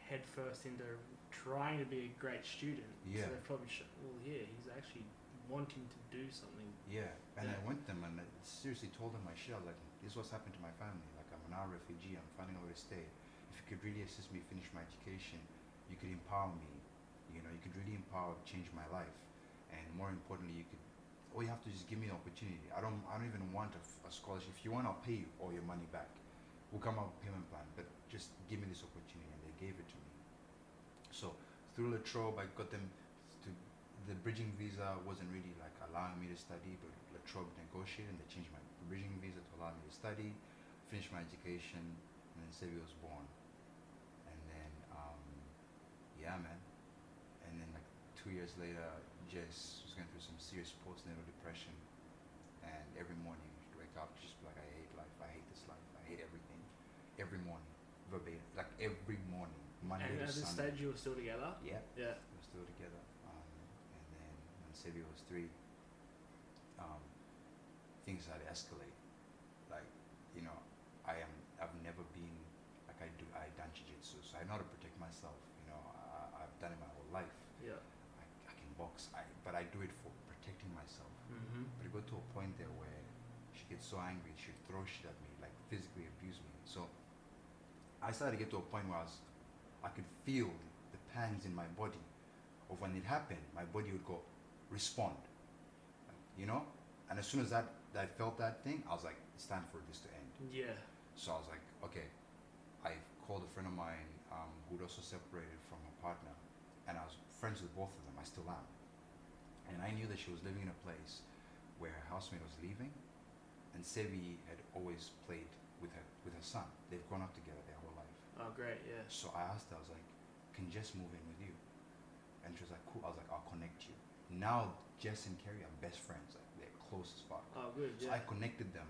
head first into trying to be a great student. Yeah. So they probably he's actually wanting to do something. Yeah, and Yeah. I went to them and I seriously told them my shit. I was like, this is what's happened to my family. Like, I'm now a refugee. I'm finding a way to stay. If you could really assist me finish my education, you could empower me. You know, you could really change my life. And more importantly, all you have to do is give me an opportunity. I don't even want a scholarship. If you want, I'll pay you all your money back. We'll come up with a payment plan, but just give me this opportunity. And they gave it to me. So through Latrobe, I got them to, the bridging visa wasn't really like allowing me to study, but Latrobe negotiated and they changed my bridging visa to allow me to study, finish my education, and then Sevi was born. And then, yeah, man. And then like 2 years later, Jess was going through some serious postnatal depression, and every morning she'd wake up, she'd just be like, I hate life, I hate this life, I hate everything. Every morning, verbatim, like every morning, Monday And to at this Sunday. stage, you were still together. Yeah, Yeah. we were still together. And then when Sevi was 3, things had to escalate. Like, you know, I've never been like I done jiu-jitsu, so I know how to protect myself. You know, I've done it my whole life. Yeah. I can box, but I do it for protecting myself. Mm-hmm. But it got to a point there where she get so angry. She'd throw shit at me, like physically abuse me. So I started to get to a point where I could feel the pangs in my body of when it happened. My body would go, respond, you know. And as soon as I felt that thing, I was like, it's time for this to end. Yeah. So I was like, okay. I called a friend of mine who'd also separated from her partner, and I was friends with both of them. I still am. And I knew that she was living in a place where her housemate was leaving, and Sevi had always played with her son. They've grown up together their whole life. Oh, great, yeah. So I asked her, I was like, can Jess move in with you? And she was like, cool. I was like, I'll connect you. Now Jess and Kerry are best friends. Like, they're close as fuck. Oh, good, yeah. So I connected them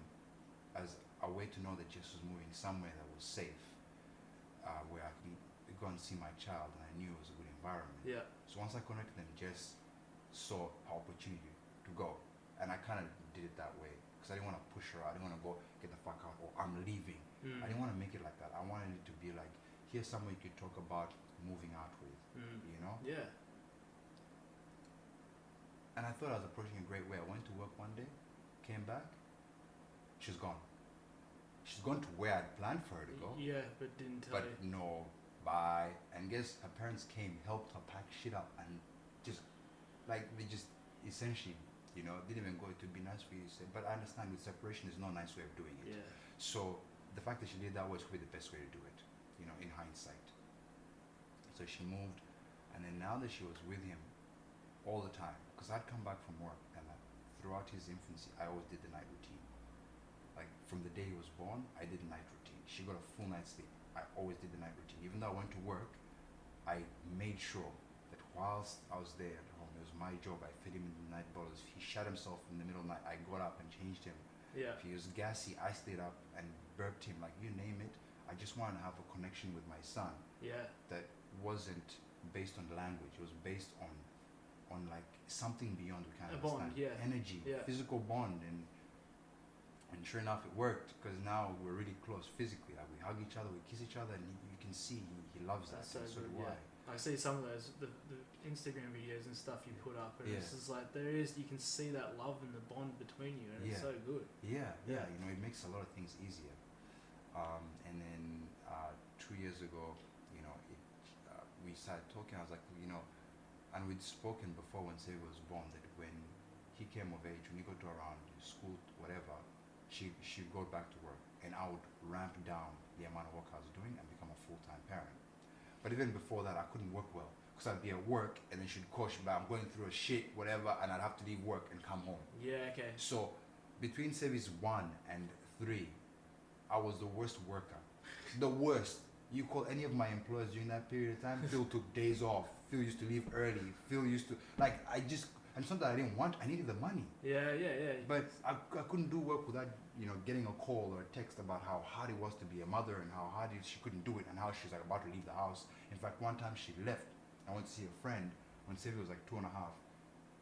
as a way to know that Jess was moving somewhere that was safe, where I could go and see my child, and I knew it was a good environment. Yeah. So once I connected them, Jess saw an opportunity to go, and I kind of did it that way because I didn't want to push her. I didn't want to go get the fuck out or I'm leaving. I didn't want to make it like that. I wanted it to be like, here's someone you could talk about moving out with, you know? Yeah. And I thought I was approaching a great way. I went to work one day, came back, she's gone. She's gone to where I'd planned for her to go. Yeah, but didn't tell you. But no, bye. And guess her parents came, helped her pack shit up, and just, like, they just essentially, you know, didn't even go to be nice for you to say. But I understand with separation, there's no nice way of doing it. Yeah. So the fact that she did that was probably the best way to do it, you know, in hindsight. So she moved, and then now that she was with him all the time, because I'd come back from work, and throughout his infancy, I always did the night routine. Like, from the day he was born, I did the night routine. She got a full night's sleep. I always did the night routine. Even though I went to work, I made sure that whilst I was there at home, it was my job. I fed him in the night bottles. If he shut himself in the middle of the night, I got up and changed him. Yeah. If he was gassy, I stayed up and burped him. Like, you name it. I just wanted to have a connection with my son. Yeah. That wasn't based on language. It was based on like something beyond we can't understand. Bond, yeah. Energy, yeah. physical bond, and sure enough, it worked because now we're really close physically. Like, we hug each other, we kiss each other, and you can see he loves that. That's so and so good, do yeah. I. I see some of those, the Instagram videos and stuff you put up, and Yeah. it's just like you can see that love and the bond between you, and it's so good. Yeah, you know, it makes a lot of things easier. And then 2 years ago, you know, we started talking. I was like, you know, and we'd spoken before when Sevi was born that when he came of age, when he got to around school, whatever, she'd go back to work, and I would ramp down the amount of work I was doing and become a full-time parent. But even before that, I couldn't work well because I'd be at work and then she'd coach me, I'm going through a shit, whatever, and I'd have to leave work and come home. Yeah, okay. So between Sevi's 1 and 3, I was the worst worker. The worst. You call any of my employers during that period of time, Phil took days off. Phil used to leave early. Phil used to, like, and something I didn't want, I needed the money. Yeah. But I couldn't do work without, you know, getting a call or a text about how hard it was to be a mother and how hard she couldn't do it and how she's like about to leave the house. In fact, one time she left. I went to see a friend when Sevi was like 2.5.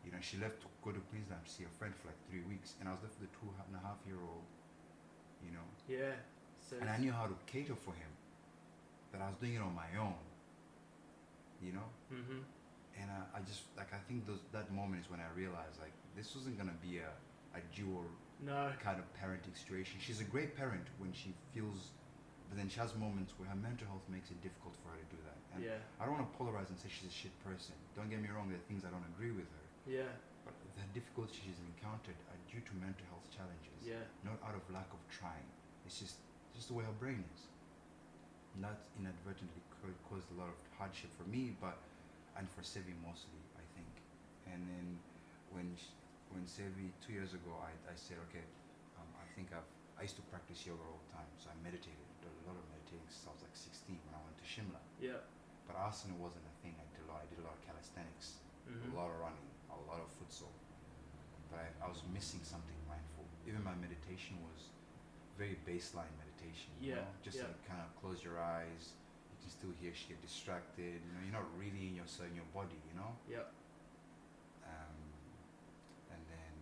You know, she left to go to Queensland to see a friend for like 3 weeks, and I was left with a 2.5-year-old, you know. Yeah. So and I knew how to cater for him, but I was doing it on my own, you know. Mm-hmm. And I just, like, I think that moment is when I realized, like, this wasn't gonna be a dual kind of parenting situation. She's a great parent when she feels, but then she has moments where her mental health makes it difficult for her to do that. And yeah. I don't want to polarize and say she's a shit person. Don't get me wrong, there are things I don't agree with her. Yeah. But the difficulties she's encountered are due to mental health challenges. Yeah. Not out of lack of trying. It's just the way her brain is. And that inadvertently caused a lot of hardship for me, and for Sevi mostly, I think. And then when Sevi 2 years ago, I said, okay, I used to practice yoga all the time, so I meditated. I did a lot of meditating since I was like 16 when I went to Shimla. Yeah. But asana wasn't a thing. I did a lot of calisthenics, mm-hmm. a lot of running, a lot of futsal. But I was missing something mindful. Even my meditation was very baseline meditation. Yeah. You know? Just like kind of close your eyes. You can still hear shit, distracted. You know, you're not really in yourself, in your body. You know. Yep. And then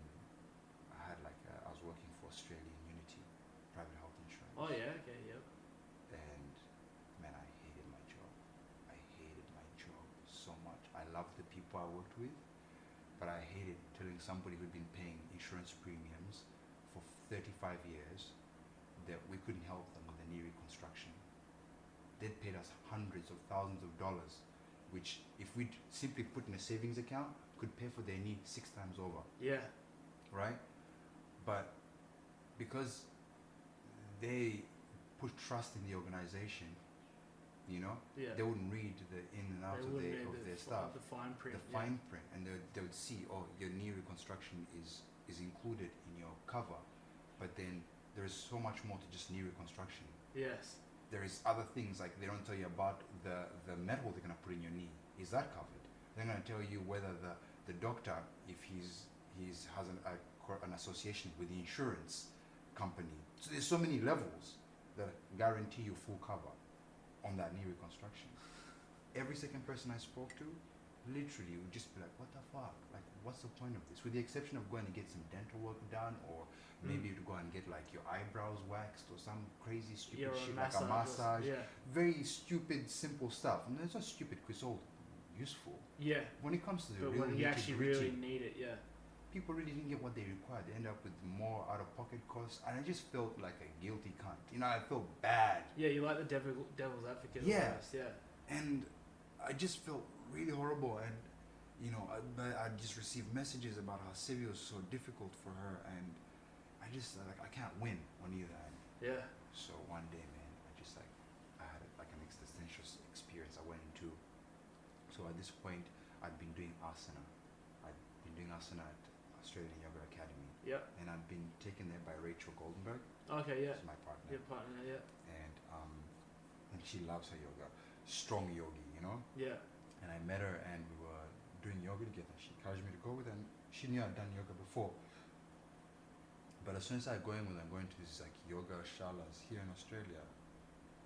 I had I was working for Australian Unity, private health insurance. Oh yeah. Okay. Yep. And man, I hated my job. I hated my job so much. I loved the people I worked with, but I hated telling somebody who'd been paying insurance premiums for 35 years that we couldn't help them with a knee reconstruction. They'd paid us hundreds of thousands of dollars, which if we'd simply put in a savings account, could pay for their knee 6 times over. Yeah. Right? But because they put trust in the organization, you know, Yeah. they wouldn't read the in and out They of wouldn't their, read of the their fi- stuff, the fine print. the fine print, and they would see, oh, your knee reconstruction is included in your cover, but then there's so much more to just knee reconstruction. Yes. There is other things, like they don't tell you about the metal they're going to put in your knee. Is that covered? They're going to tell you whether the doctor, if he's has an association with the insurance company. So there's so many levels that guarantee you full cover on that knee reconstruction. Every second person I spoke to literally would just be like, what the fuck? Like, what's the point of this? With the exception of going to get some dental work done, or maybe to go and get like your eyebrows waxed or some crazy stupid shit like a massage. Yeah. Very stupid, simple stuff. And it's not stupid because it's all useful. Yeah. When it comes to the But real when you actually nitty-gritty, really need it, yeah. people really didn't get what they required. They end up with more out-of-pocket costs, and I just felt like a guilty cunt. You know, I felt bad. Yeah, you like the devil's advocate. Yeah. Almost, yeah. And I just felt really horrible, and you know, I just received messages about how Sylvia was so difficult for her, and I just like I can't win on either end. Yeah. So one day, man, I had like an existential experience I went into. So at this point, I'd been doing asana. I'd been doing asana at Australian Yoga Academy, Yep. and I'd been taken there by Rachel Goldenberg. Okay, yeah. She's my partner. Your partner, yeah. And she loves her yoga. Strong yogi, you know? Yeah. And I met her and we were doing yoga together. She encouraged me to go with her, and she knew I'd done yoga before. But as soon as I going with her, I'm going to these like yoga shalas here in Australia,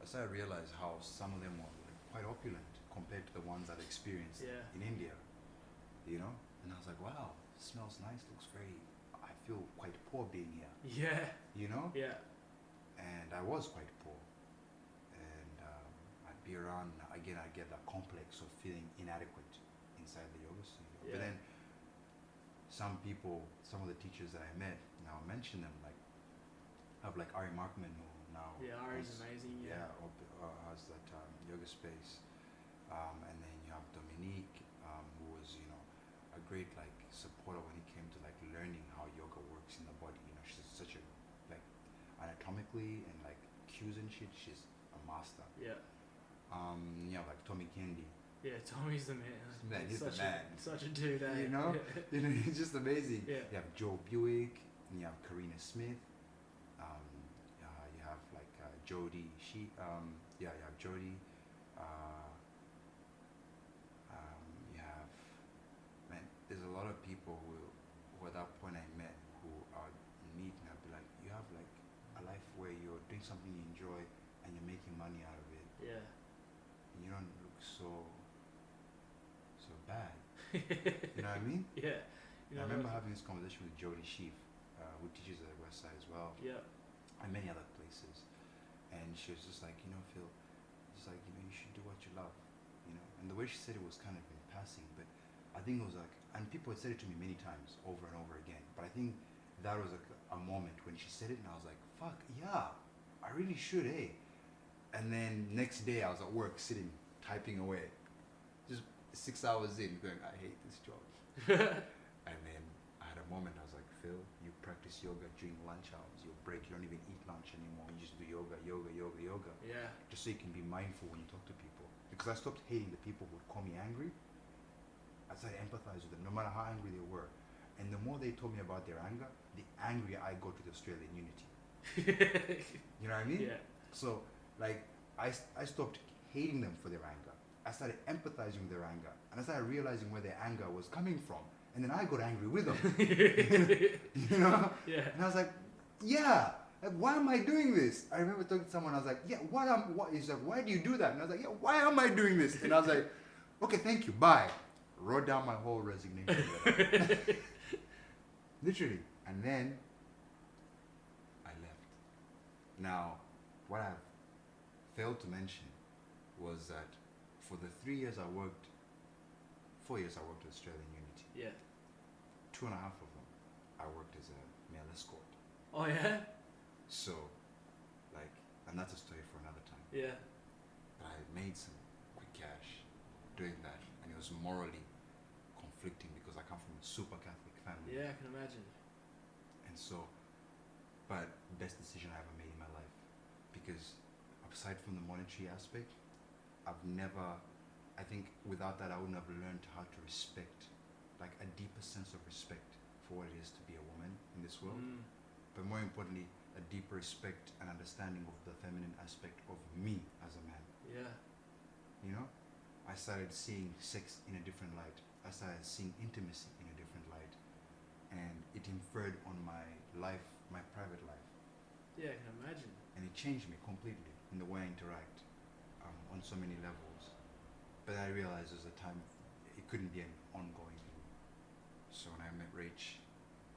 I started to realize how some of them were like quite opulent compared to the ones I'd experienced Yeah. in India, you know? And I was like, wow, smells nice, looks very, I feel quite poor being here, Yeah. you know? Yeah. And I was quite poor. And I'd be around, again, I get that complex of feeling inadequate inside the yoga studio. Yeah. But then some people, some of the teachers that I met, now I mention them, like, I have like Ari Markman, who now Yeah, Ari's has- amazing, yeah. has that yoga space. And then you have Dominique, who was, you know, a great like supporter when it came to like learning how yoga works in the body. You know, she's such a like anatomically and like cues and shit. She's a master. Yeah. You have like Tommy Kendi. Yeah, Tommy's the man. Man, he's the such man. Such a dude, eh? You know, you know, he's just amazing. Yeah. You have Joe Buick, and you have Karina Smith. You have like Jody. You have Jody. You have, man, there's a lot of people who at that point I met who are neat, and I'd be like, you have like a life where you're doing something you enjoy and you're making money out of it. Yeah. And you don't look so bad. You know what I mean? Yeah. You know, I remember having this conversation with Jody Sheaf, who teaches at the West Side as well, Yeah. and many other places. And she was just like, you know, Phil, it's like, you know, you should do what you love, you know. And the way she said it was kind of in passing, but I think it was like, and people had said it to me many times, over and over again. But I think that was like a moment when she said it, and I was like, fuck, yeah, I really should, eh? And then next day I was at work sitting, typing away, just 6 hours in, going, I hate this job. And then I had a moment, I was like, Phil, you practice yoga during lunch hours, your break, you don't even eat lunch anymore, you just do yoga, Yeah. just so you can be mindful when you talk to people. Because I stopped hating the people who would call me angry. I started to empathize with them, no matter how angry they were. And the more they told me about their anger, the angrier I got to the Australian unity. You know what I mean? Yeah. So, like, I stopped hating them for their anger. I started empathizing with their anger. And I started realizing where their anger was coming from. And then I got angry with them. You know? Yeah. And I was like, yeah, like, why am I doing this? I remember talking to someone, I was like, yeah, he's like, why do you do that? And I was like, yeah, why am I doing this? And I was like, okay, thank you, bye. Wrote down my whole resignation letter. Literally. And then I left. Now, what I failed to mention was that for the 4 years I worked at Australian Unity. Yeah. 2.5 of them I worked as a male escort. Oh yeah. So, like, and that's a story for another time. Yeah. But I made some quick cash doing that, and it was morally conflicting because I come from a super Catholic family. Yeah, I can imagine. And so, but best decision I ever made in my life, because aside from the monetary aspect, I've never, I think without that I wouldn't have learned how to respect, like a deeper sense of respect for what it is to be a woman in this world. But more importantly, a deeper respect and understanding of the feminine aspect of me as a man. Yeah. You know, I started seeing sex in a different light. I started seeing intimacy in a different light, and it inferred on my life, my private life, Yeah, I can imagine. and it changed me completely in the way I interact on so many levels. But I realized as a time it couldn't be an ongoing thing. So when I met Rach,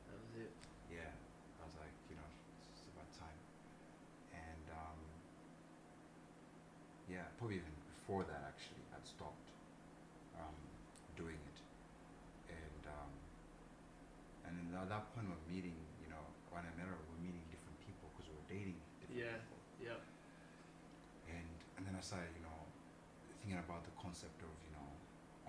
That was it. yeah, I was like, you know, it's about time. And yeah, probably even before that actually, I'd stopped doing it. And then at that point of meeting, you know, when I met her, we were meeting different people because we were dating different Yeah. people. Yep. And then I started, you know, thinking about the concept of, you know,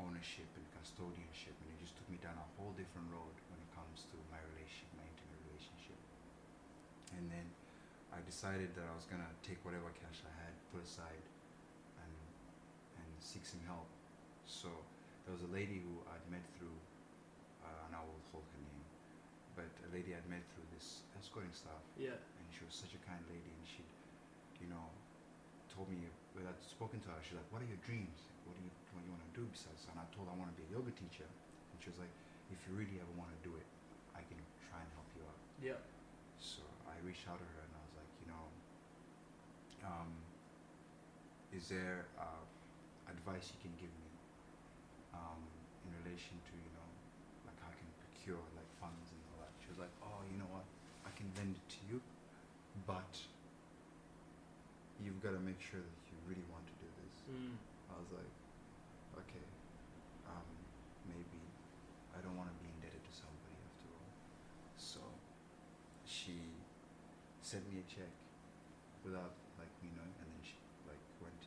ownership and custodianship, and it just took me down a whole different road when it comes to my relationship, my intimate relationship. And then I decided that I was gonna take whatever cash I had, put aside, and seek some help. So there was a lady who I'd met through, and I will hold her name, but a lady I'd met through this escorting stuff, Yeah. and she was such a kind lady, and she'd, you know, told me, when I'd spoken to her, she's like, what are your dreams? What do you want to do besides? And I told her I want to be a yoga teacher, and she was like, if you really ever want to do it, I can try and help you out. Yep. So I reached out to her and I was like, you know, is there advice you can give me in relation to, you know, like how I can procure like funds and all that? She was like, oh, you know what, I can lend it to you, but you've got to make sure that you really want to do this. I was like, okay, maybe I don't want to be indebted to somebody after all. So she sent me a check without like me knowing, and then she like went,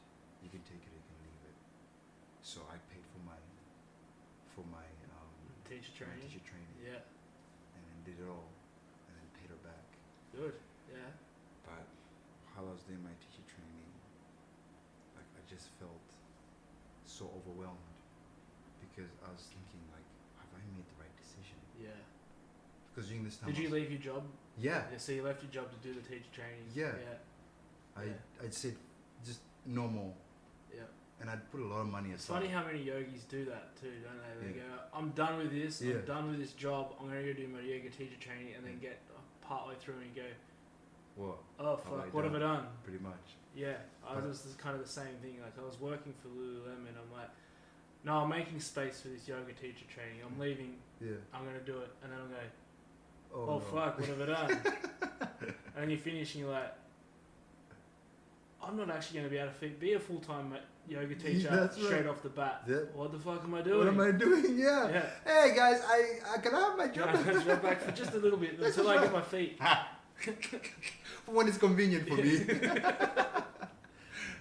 you can take it, you can leave it. So I paid for my Teacher my training. teacher training, Yeah. and then did it all, and then paid her back. Good. Yeah. But while I was doing my teacher training, like I just felt so overwhelmed because I was thinking like, have I made the right decision? Yeah. Because during this time, Did you leave your job? Yeah, Yeah. So you left your job to do the teacher training. Yeah. Yeah. I'd said just normal, Yeah. and I'd put a lot of money It's aside. funny how many yogis do that too, don't they? They Yeah. go, I'm done with this. Yeah. I'm done with this job. I'm gonna go do my yoga teacher training, and then get partway through and you go, What? oh Have fuck, I what have I done? Pretty much. Yeah, I But- was kind of the same thing. Like I was working for Lululemon. I'm like, no, I'm making space for this yoga teacher training. I'm leaving. Yeah. I'm gonna do it, and then I'm going, Oh, oh no. fuck, what have I done? And then you finish and you're like, I'm not actually going to be able to be a full-time yoga teacher That's straight right. off the bat. Yeah. What the fuck am I doing? What am I doing? Yeah. Yeah. Hey guys, I can I have my Can I job go back for just a little bit That's until I right. get my feet? when it's convenient for me.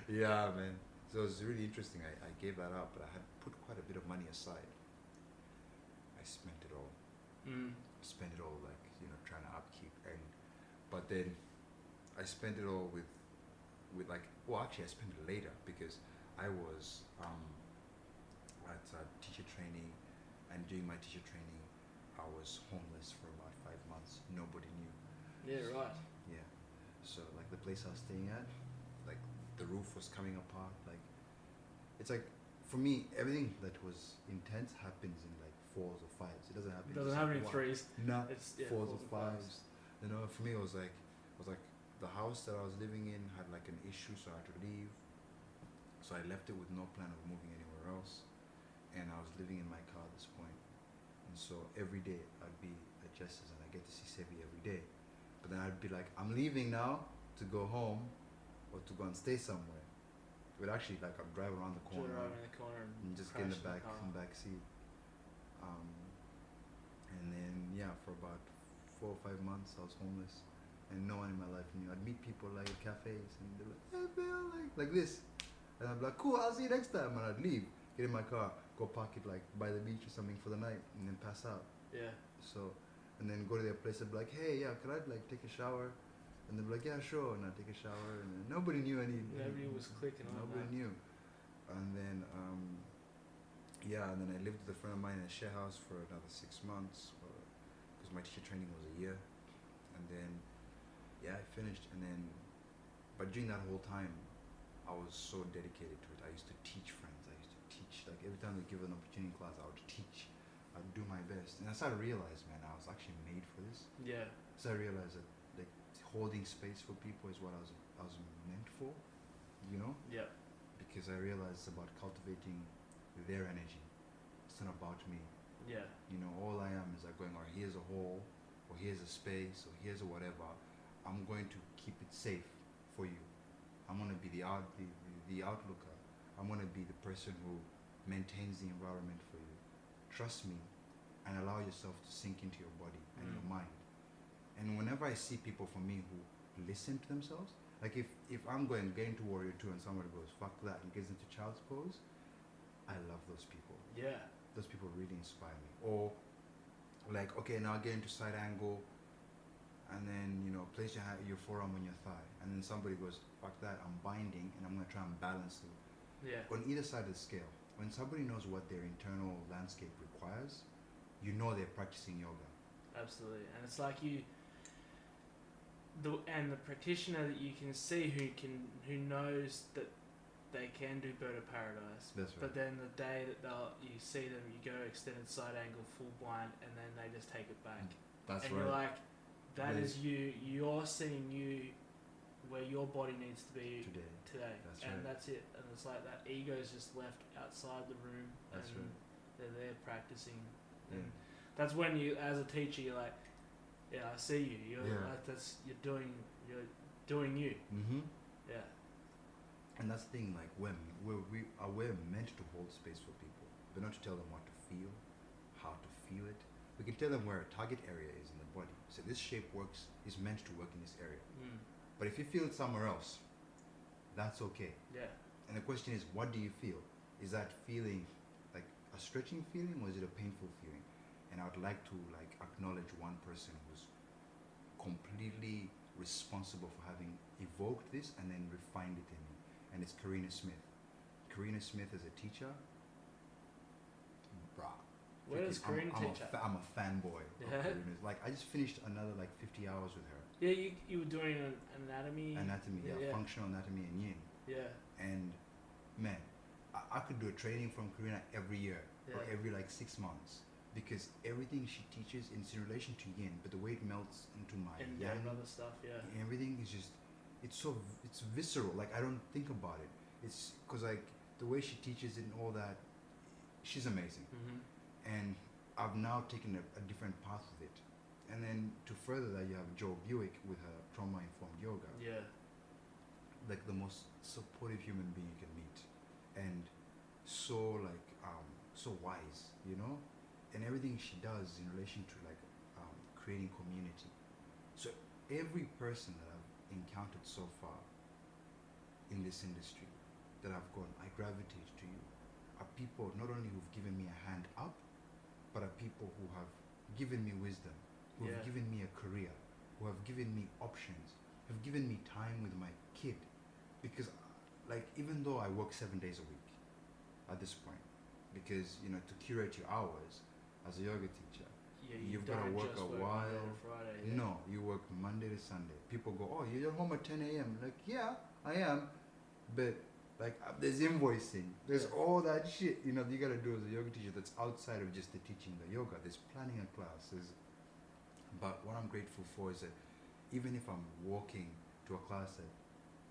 Yeah, man. So it was really interesting. I gave that up, but I had put quite a bit of money aside. I spent it all. Spent it all, like, you know, trying to upkeep, but then I spent it all with like, well, actually I spent it later because I was at teacher training, and during my teacher training I was homeless for about 5 months. Nobody knew. Yeah, right. Yeah. So like the place I was staying at, like the roof was coming apart. Like it's like, for me, everything that was intense happens in like 4s or 5s. It doesn't happen. It doesn't just happen like in one. threes. No, It's 4s or and 5s. You know, for me it was like the house that I was living in had like an issue, so I had to leave. So I left it with no plan of moving anywhere else, and I was living in my car at this point. And so every day I'd be at Jess's, and I get to see Sebi every day. But then I'd be like, I'm leaving now to go home or to go and stay somewhere. But actually, like, I'd drive around the corner Drive around the corner and just get in the crash back seat. And then, yeah, for about 4 or 5 months I was homeless. and no one in my life knew. I'd meet people like at cafes, and they're like, "Hey, Bill," like this, and I'd be like, "Cool, I'll see you next time," and I'd leave, get in my car, go park it like by the beach or something for the night, and then pass out. Yeah. So, and then go to their place and be like, "Hey, yeah, could I like take a shower?" And they'd be like, "Yeah, sure," and I'd take a shower, and then nobody knew any. Nobody was clicking on Nobody that. knew. And then, yeah, and then I lived with a friend of mine in a share house for another 6 months, because my teacher training was a year. And then, yeah, I finished. And then, but during that whole time, I was so dedicated to it. I used to teach friends. I used to teach. Like every time they give an opportunity in class, I would teach. I'd do my best. And I started to realize, man, I was actually made for this. Yeah. So I realized that like holding space for people is what I was meant for, you know? Yeah. Because I realized it's about cultivating their energy. It's not about me. Yeah. You know, all I am is like going, or here's a hole, or here's a space, or here's a whatever. I'm going to keep it safe for you. I'm going to be the outlooker. I'm going to be the person who maintains the environment for you. Trust me, and allow yourself to sink into your body and your mind. And whenever I see people for me who listen to themselves, like if I'm getting to Warrior 2 and somebody goes, fuck that, and gets into child's pose, I love those people. Yeah. Those people really inspire me. Or like, okay, now get into side angle, and then, you know, place your forearm on your thigh, and then somebody goes, fuck that, I'm binding, and I'm going to try and balance it. Yeah. On either side of the scale, when somebody knows what their internal landscape requires, you know they're practicing yoga. Absolutely. And it's like the practitioner that you can see who knows that they can do bird of paradise. That's right. But then the day that you see them, you go extended side angle, full blind, and then they just take it back. That's and right. you're like, that Right. is you. You're seeing you where your body needs to be today. That's and right. that's it. And it's like that ego's just left outside the room. That's and right. they're there practicing. Yeah. And that's when you, as a teacher, you're like, yeah, I see you. You're Yeah. like, you're doing you. Mm-hmm. Yeah. And that's the thing, like we're meant to hold space for people, but not to tell them what to feel, how to feel it. We can tell them where a target area is in the body. So this shape is meant to work in this area. But if you feel it somewhere else, that's okay. Yeah. And the question is, what do you feel? Is that feeling like a stretching feeling, or is it a painful feeling? And I would like to acknowledge one person who's completely responsible for having evoked this and then refined it in me. And it's Karina Smith. Karina Smith is a teacher. Bruh. Where does Karina teach at? I'm a fanboy of Yeah. Karina. Like, I just finished another 50 hours with her. Yeah, you were doing an anatomy. Anatomy, yeah, functional anatomy and yin. Yeah. And man, I could do a training from Karina every year or Yeah. every 6 months, because everything she teaches is in relation to yin, but the way it melts into my And yang, other stuff, yeah. everything is just, it's visceral. Like, I don't think about it. It's because the way she teaches it and all that, she's amazing. Mm-hmm. And I've now taken a different path with it. And then to further that, you have Joe Buick with her trauma-informed yoga. Yeah. Like the most supportive human being you can meet, and so so wise, you know, and everything she does in relation to creating community. So every person that I've encountered so far in this industry that I've gone, I gravitate to you, are people not only who've given me a hand up, but are people who have given me wisdom, who have given me a career, who have given me options, have given me time with my kid. Because even though I work 7 days a week at this point, because to curate your hours as a yoga teacher, you've got to work a while. Monday to Friday, yeah. No, you work Monday to Sunday. People go, oh, you're home at 10 a.m. Like, yeah, I am, but there's invoicing, there's all that shit you got to do as a yoga teacher that's outside of just the teaching the yoga. There's planning a class. But what I'm grateful for is that even if I'm walking to a class at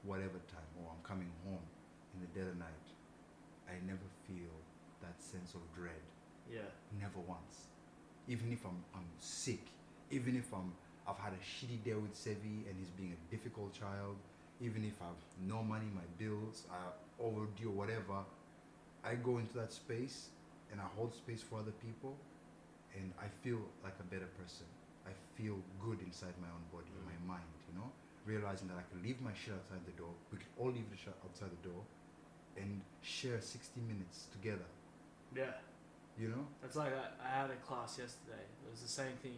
whatever time, or I'm coming home in the dead of night, I never feel that sense of dread. Yeah. Never once. Even if I'm sick, even if I've had a shitty day with Sevi and he's being a difficult child, even if I've no money, my bills are overdue or whatever, I go into that space and I hold space for other people, and I feel like a better person. I feel good inside my own body, my mind, you know, realizing that I can leave my shit outside the door. We can all leave the shit outside the door, and share 60 minutes together. Yeah. You know? It's like I had a class yesterday. It was the same thing.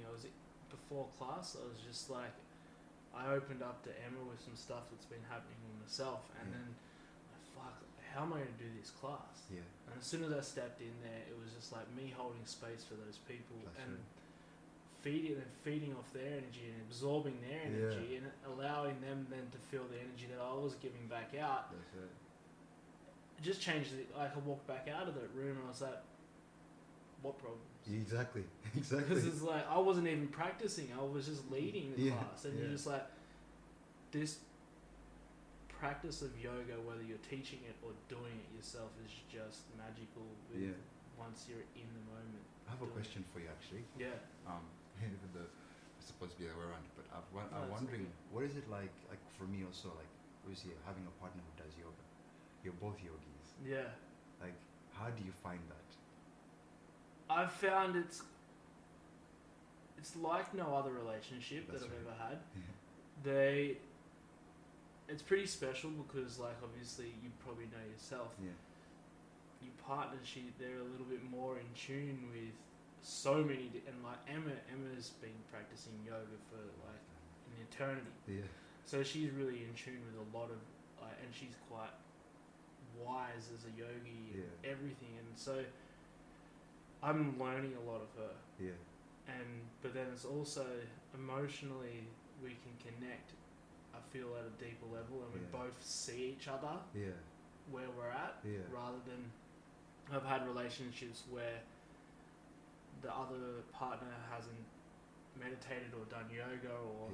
Before class, I was just like, I opened up to Emma with some stuff that's been happening with myself, and then, fuck, how am I going to do this class? Yeah. And as soon as I stepped in there, it was just like me holding space for those people and feeding off their energy and absorbing their energy and allowing them then to feel the energy that I was giving back out. That's it. It just changed it. Like I walked back out of that room and I was like, what problems? Exactly. Because it's like I wasn't even practicing. I was just leading the class, and you're just like, this practice of yoga, whether you're teaching it or doing it yourself, is just magical. Once you're in the moment. I have a question for you, actually. Yeah. Even though it's supposed to be the other way around, but I'm wondering, what is it like for me also, like obviously having a partner who does yoga. You're both yogis. Yeah. Like, how do you find that? I've found it's like no other relationship that I've ever had. It's pretty special because, like, obviously you probably know yourself. Yeah. Your partner, they're a little bit more in tune with so many, and like Emma's been practicing yoga for like an eternity. Yeah. So she's really in tune with a lot of, and she's quite wise as a yogi and everything, and so I'm learning a lot of her. Yeah. But then it's also emotionally we can connect, I feel, at a deeper level, and we both see each other where we're at, rather than I've had relationships where the other partner hasn't meditated or done yoga or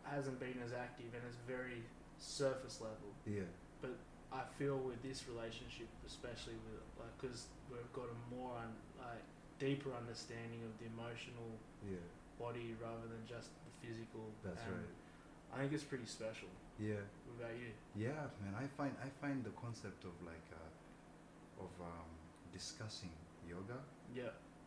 hasn't been as active, and it's very surface level. Yeah. But I feel with this relationship, especially with because we've got a more deeper understanding of the emotional body rather than just the physical. That's right. I think it's pretty special. Yeah. What about you? Yeah, man. I find the concept of discussing yoga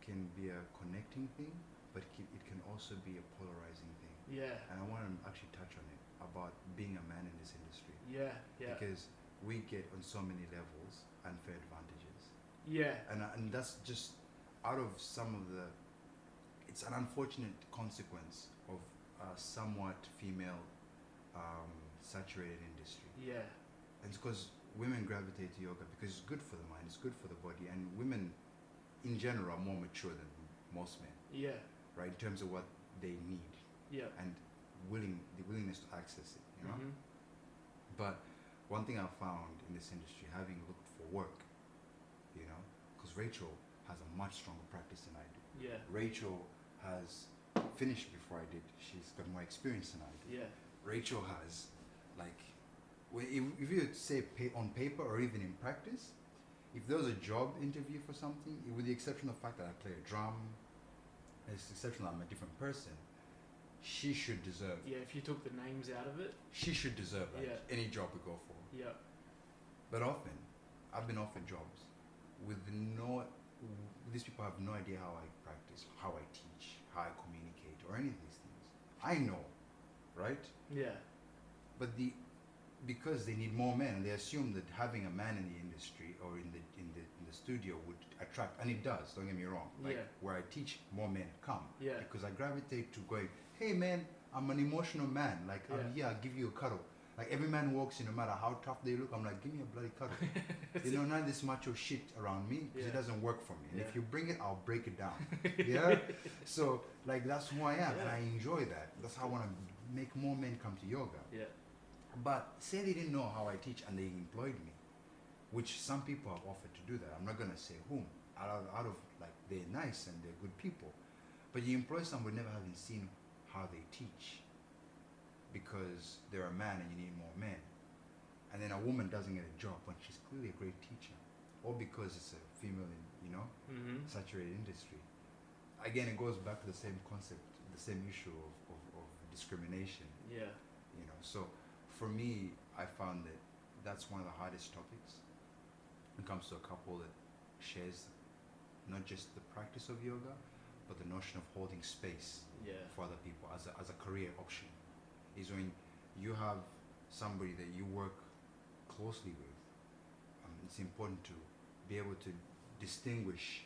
can be a connecting thing, but it can also be a polarizing thing. Yeah. And I want to actually touch on it about being a man in this industry. Yeah. Yeah. Because we get on so many levels unfair advantages. Yeah. And that's just out of some of the. It's an unfortunate consequence of a somewhat female saturated industry. Yeah. And it's because women gravitate to yoga because it's good for the mind, it's good for the body, and women in general are more mature than most men. Yeah. Right, in terms of what they need. Yeah. And the willingness to access it, you know? Mm-hmm. But one thing I've found in this industry, having looked for work, you know, because Rachel has a much stronger practice than I do. Yeah. Rachel has finished before I did. She's got more experience than I do. Yeah. Rachel has, if you say on paper or even in practice, if there was a job interview for something, with the exception of the fact that I play a drum, it's the exception that I'm a different person, she should deserve. Yeah, if you took the names out of it, she should deserve any job we go for. Yeah. But often, I've been offered jobs these people have no idea how I practice, how I teach, how I communicate, or any of these things. I know, right? Yeah. But because they need more men, and they assume that having a man in the industry or in the studio would attract, and it does. Don't get me wrong. Where I teach, more men come. Yeah. Because I gravitate to going, hey man, I'm an emotional man. I'm here, I'll give you a cuddle. Like every man walks in, no matter how tough they look, I'm like, give me a bloody cuddle. None of this macho shit around me because it doesn't work for me. And if you bring it, I'll break it down. Yeah. So that's who I am, and I enjoy that. That's how I want to make more men come to yoga. Yeah. But say they didn't know how I teach and they employed me, which some people have offered to do that. I'm not gonna say whom. Out of they're nice and they're good people, but you employ somebody never having seen how they teach, because they're a man and you need more men, and then a woman doesn't get a job when she's clearly a great teacher, or because it's a female in saturated industry. Again, it goes back to the same concept, the same issue of discrimination. Yeah. So for me, I found that that's one of the hardest topics when it comes to a couple that shares not just the practice of yoga, but the notion of holding space Yeah. for other people as a career option is when you have somebody that you work closely with. It's important to be able to distinguish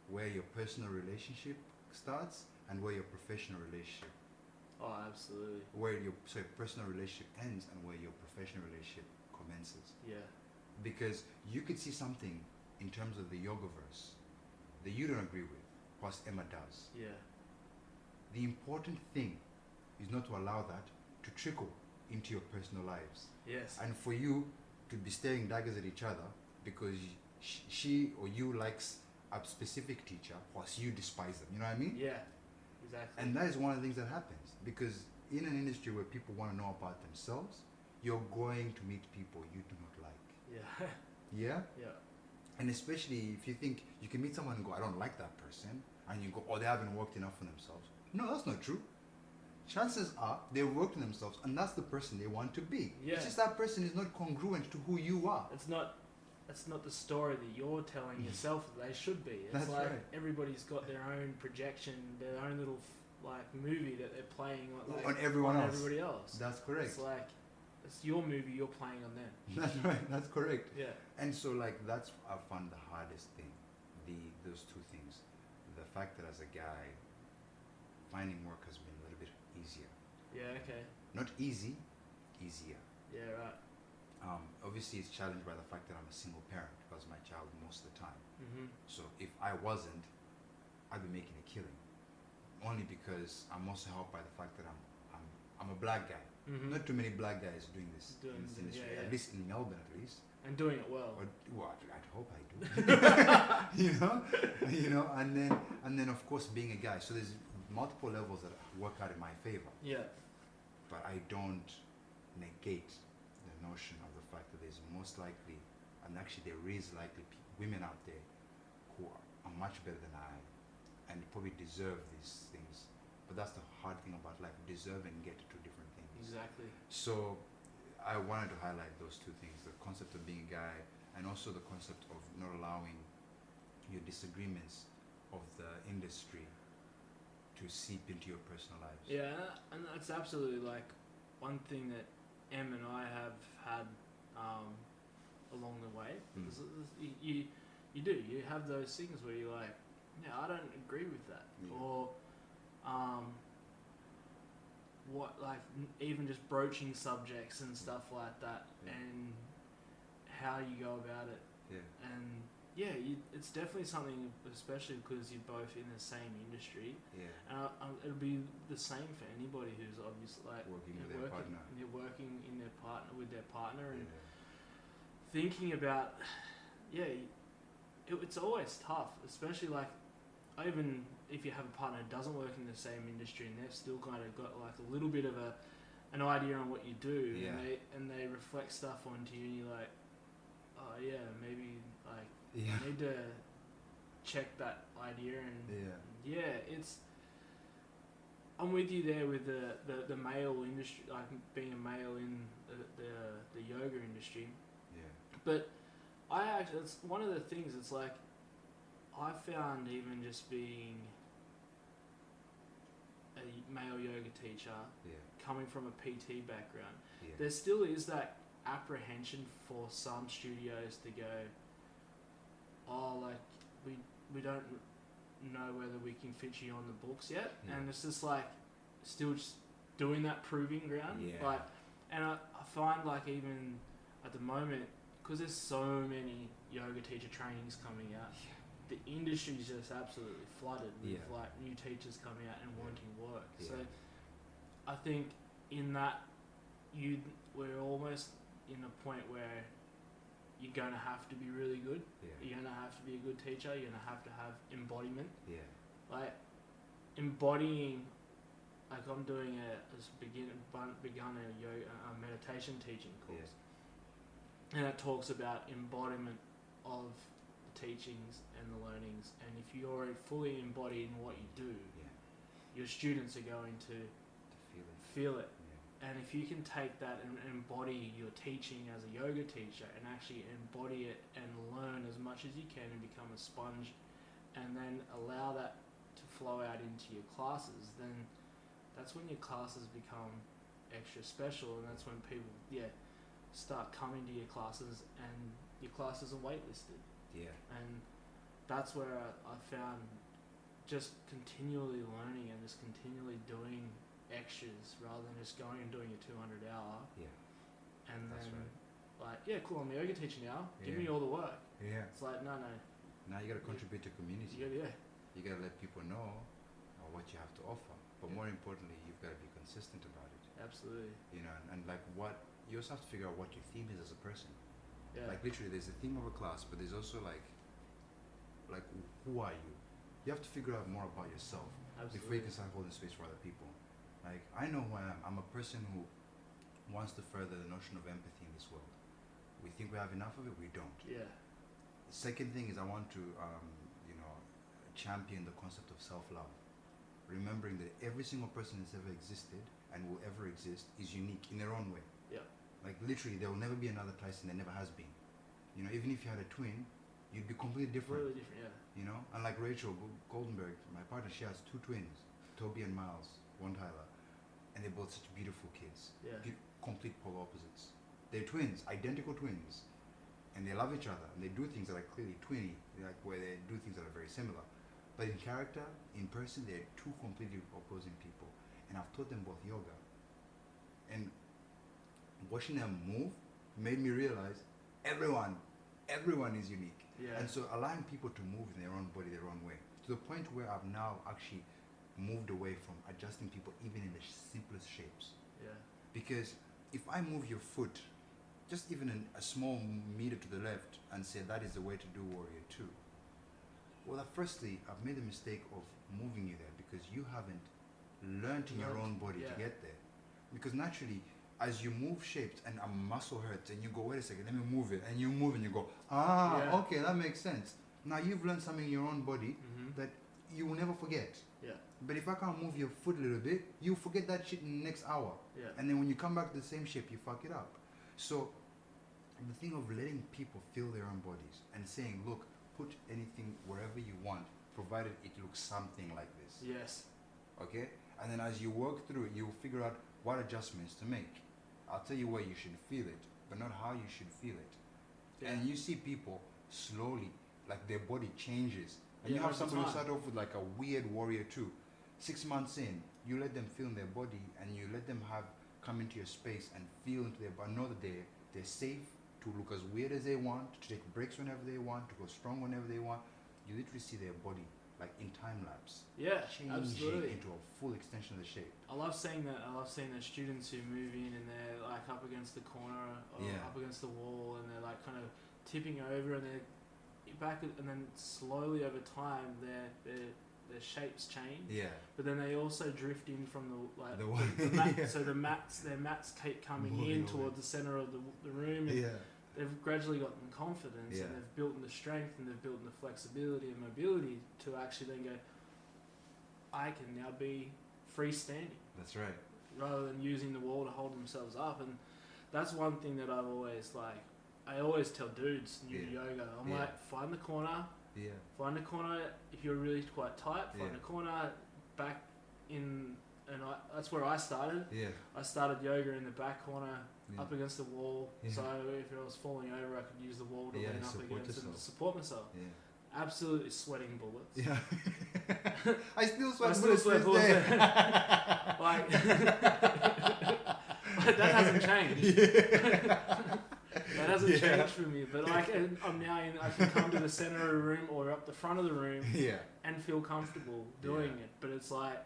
where your personal relationship starts and where your professional relationship, Oh, absolutely. where your personal relationship ends and where your professional relationship commences. Yeah. Because you could see something in terms of the yoga verse that you don't agree with, whilst Emma does. Yeah. The important thing is not to allow that to trickle into your personal lives. Yes. And for you to be staring daggers at each other because she or you likes a specific teacher whilst you despise them. You know what I mean? Yeah. Exactly. And that is one of the things that happens because in an industry where people want to know about themselves, you're going to meet people you do not like. Yeah. Yeah? Yeah. And especially if you think you can meet someone and go, I don't like that person, and you go, oh, they haven't worked enough for themselves. No, that's not true. Chances are they've worked on themselves and that's the person they want to be. Yeah. It's just that person is not congruent to who you are. It's not the story that you're telling yourself that they should be. It's That's like right. everybody's got their own projection, their own little like movie that they're playing like, on everyone else. everybody else. That's correct. It's like it's your movie you're playing on them. That's right. That's correct. Yeah. And so like that's I found the hardest thing. Those two things. The fact that as a guy finding work has been a little bit easier. Yeah, okay. Not easy, easier. Yeah, right. Obviously it's challenged by the fact that I'm a single parent because my child most of the time. Mm-hmm. So if I wasn't, I'd be making a killing. Only because I'm also helped by the fact that I'm a black guy. Mm-hmm. Not too many black guys doing this Doing in this this, industry. yeah, yeah. At least in Melbourne, at least. And doing it well. Or, well, I'd hope I do. you know, and then of course being a guy. So there's multiple levels that work out in my favor. Yeah. But I don't negate the notion of the fact that there's most likely, and actually there is likely women out there who are much better than I am and probably deserve these things. But that's the hard thing about life, deserve and get two different things. Exactly. So I wanted to highlight those two things, the concept of being a guy and also the concept of not allowing your disagreements of the industry to seep into your personal lives. Yeah, and that's absolutely like one thing that Em and I have had along the way. Because you have those things where you're like, yeah, I don't agree with that, or what, like even just broaching subjects and stuff like that, and how you go about it. Yeah. And yeah, it's definitely something, especially because you're both in the same industry. Yeah. It'll be the same for anybody who's obviously like Working with their partner. They're working in their partner with their partner and thinking about, it's always tough, especially like even if you have a partner who doesn't work in the same industry and they've still kind of got like a little bit of an idea on what you do, and they reflect stuff onto you, and you're like, oh yeah, maybe like you need to check that idea, and it's. I'm with you there with the male industry, like being a male in the yoga industry. Yeah. But it's one of the things. It's like I found even just being a male yoga teacher, coming from a PT background, there still is that apprehension for some studios to go, oh, like we don't know whether we can fit you on the books yet, and it's just like still just doing that proving ground, like, and I find like even at the moment, because there's so many yoga teacher trainings coming out, the industry's just absolutely flooded with like new teachers coming out and wanting work. So I think in that we're almost in a point where you're going to have to be really good. You're going to have to be a good teacher. You're going to have embodiment. Like embodying, like I'm doing begun a yoga, a meditation teaching course, and it talks about embodiment of the teachings and the learnings. And if you're fully embodied in what you do, your students are going to feel it. And if you can take that and embody your teaching as a yoga teacher and actually embody it and learn as much as you can and become a sponge, and then allow that to flow out into your classes, then that's when your classes become extra special, and that's when people start coming to your classes, and your classes are waitlisted. Yeah. And that's where I found just continually learning and just continually doing extras rather than just going and doing a 200 hour. Yeah. And That's then, right. like, yeah, cool, I'm a yoga teacher now. Give Yeah. me all the work. Yeah. It's like, no. Now you gotta contribute to community. Yeah. You gotta let people know what you have to offer. But Yeah. more importantly, you've gotta be consistent about it. Absolutely. You know, and like what you also have to figure out what your theme is as a person. Yeah. Like literally, there's a theme of a class, but there's also like who are you? You have to figure out more about yourself before you can start holding space for other people. Like I know who I am. I'm a person who wants to further the notion of empathy in this world. We think we have enough of it. We don't. Yeah. The second thing is I want to, champion the concept of self-love, remembering that every single person that's ever existed and will ever exist is unique in their own way. Yeah. Like literally, there will never be another Tyson. There never has been. You know, even if you had a twin, you'd be completely different. Really different, yeah. You know, unlike Rachel Goldenberg, my partner, she has 2 twins, Toby and Miles, one Tyler, and they're both such beautiful kids. Yeah. Complete polar opposites. They're twins, identical twins, and they love each other, and they do things that are clearly twinny, like where they do things that are very similar. But in character, in person, they're 2 completely opposing people. And I've taught them both yoga. And watching them move made me realize everyone is unique. Yeah. And so allowing people to move in their own body, their own way, to the point where I've now actually moved away from adjusting people even in the simplest shapes. Yeah. Because if I move your foot, just even a small meter to the left, and say that is the way to do Warrior 2, well, firstly, I've made the mistake of moving you there because you haven't learned in your own body to get there. Because naturally, as you move shapes and a muscle hurts and you go, wait a second, let me move it, and you move and you go, okay, that makes sense. Now you've learned something in your own body that you will never forget. Yeah. But if I can't move your foot a little bit, you forget that shit in the next hour. Yeah. And then when you come back to the same shape, you fuck it up. So the thing of letting people feel their own bodies and saying, look, put anything wherever you want, provided it looks something like this. Yes. Okay? And then as you work through it, you'll figure out what adjustments to make. I'll tell you where you should feel it, but not how you should feel it. Yeah. And you see people slowly, like their body changes. And you Yeah, have over somebody who time. start off with like a weird Warrior 2. 6 months in, you let them feel in their body and you let them come into your space and feel into their body. Know that they're safe to look as weird as they want, to take breaks whenever they want, to go strong whenever they want. You literally see their body like in time lapse. Yeah, changing absolutely. into a full extension of the shape. I love seeing that. I love seeing the students who move in and they're like up against the corner or up against the wall, and they're like kind of tipping over, and they're back, and then slowly over time their shapes change. Yeah. But then they also drift in from the mat, so their mats keep coming Moving in towards the center of the room. And they've gradually gotten confidence, and they've built in the strength, and they've built in the flexibility and mobility to actually then go, I can now be freestanding. That's right. Rather than using the wall to hold themselves up. And that's one thing that I've always I always tell dudes new to yoga, I'm like, find the corner. Yeah. Find a corner if you're really quite tight. Find Yeah. a corner back in, and that's where I started. Yeah. I started yoga in the back corner, Yeah. up against the wall. Yeah. So if I was falling over, I could use the wall to Yeah, lean up support against and yourself. support myself. Yeah. Absolutely sweating bullets. Yeah. I still I sweat still bullets sweat this bullets. day. Like, that hasn't changed. That hasn't changed for me. But I can come to the center of the room or up the front of the room and feel comfortable doing it. But it's like,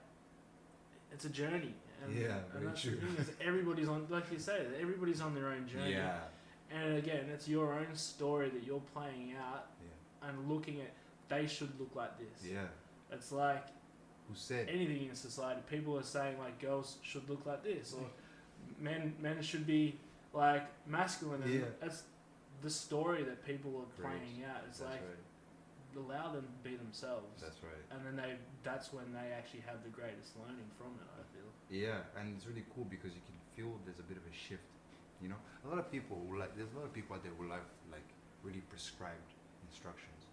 it's a journey. And, very and that's true. the thing is everybody's on, like you say, everybody's on their own journey. Yeah. And again, it's your own story that you're playing out and looking at, they should look like this. Yeah. It's like, Who said? anything in society, people are saying like girls should look like this, or men should be like masculine, and that's the story that people are playing out. It's That's like, right. allow them to be themselves. That's right. And then that's when they actually have the greatest learning from it, I feel. Yeah, and it's really cool because you can feel there's a bit of a shift. You know, a lot of people there's a lot of people out there who like really prescribed instructions.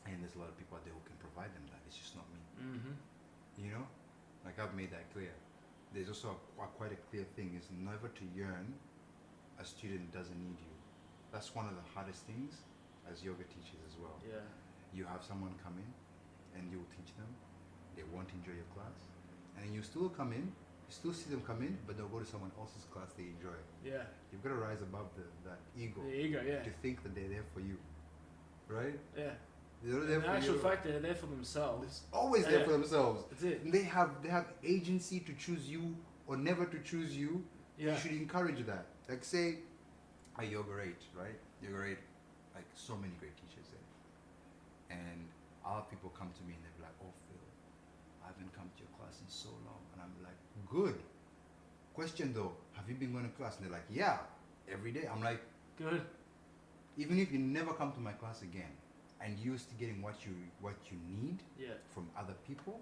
And there's a lot of people out there who can provide them that. It's just not me. Mm-hmm. You know, like I've made that clear. There's also quite a clear thing is never to yearn a student doesn't need you. That's one of the hardest things as yoga teachers as well. Yeah. You have someone come in and you will teach them. They won't enjoy your class. And then you still come in, you still see them come in, but they'll go to someone else's class they enjoy. Yeah. You've got to rise above that ego. The ego, yeah. To think that they're there for you. Right? Yeah. They're not there In for actual you. fact, they're there for themselves. Always there for themselves. That's it. And they have agency to choose you or never to choose you. Yeah. You should encourage that. Like say, at Yoga 8, right? Yoga 8, like so many great teachers there. And other people come to me and they're like, oh Phil, I haven't come to your class in so long. And I'm like, good. Question though, have you been going to class? And they're like, yeah, every day. I'm like, good. Even if you never come to my class again and you're still getting what you need Yeah. from other people,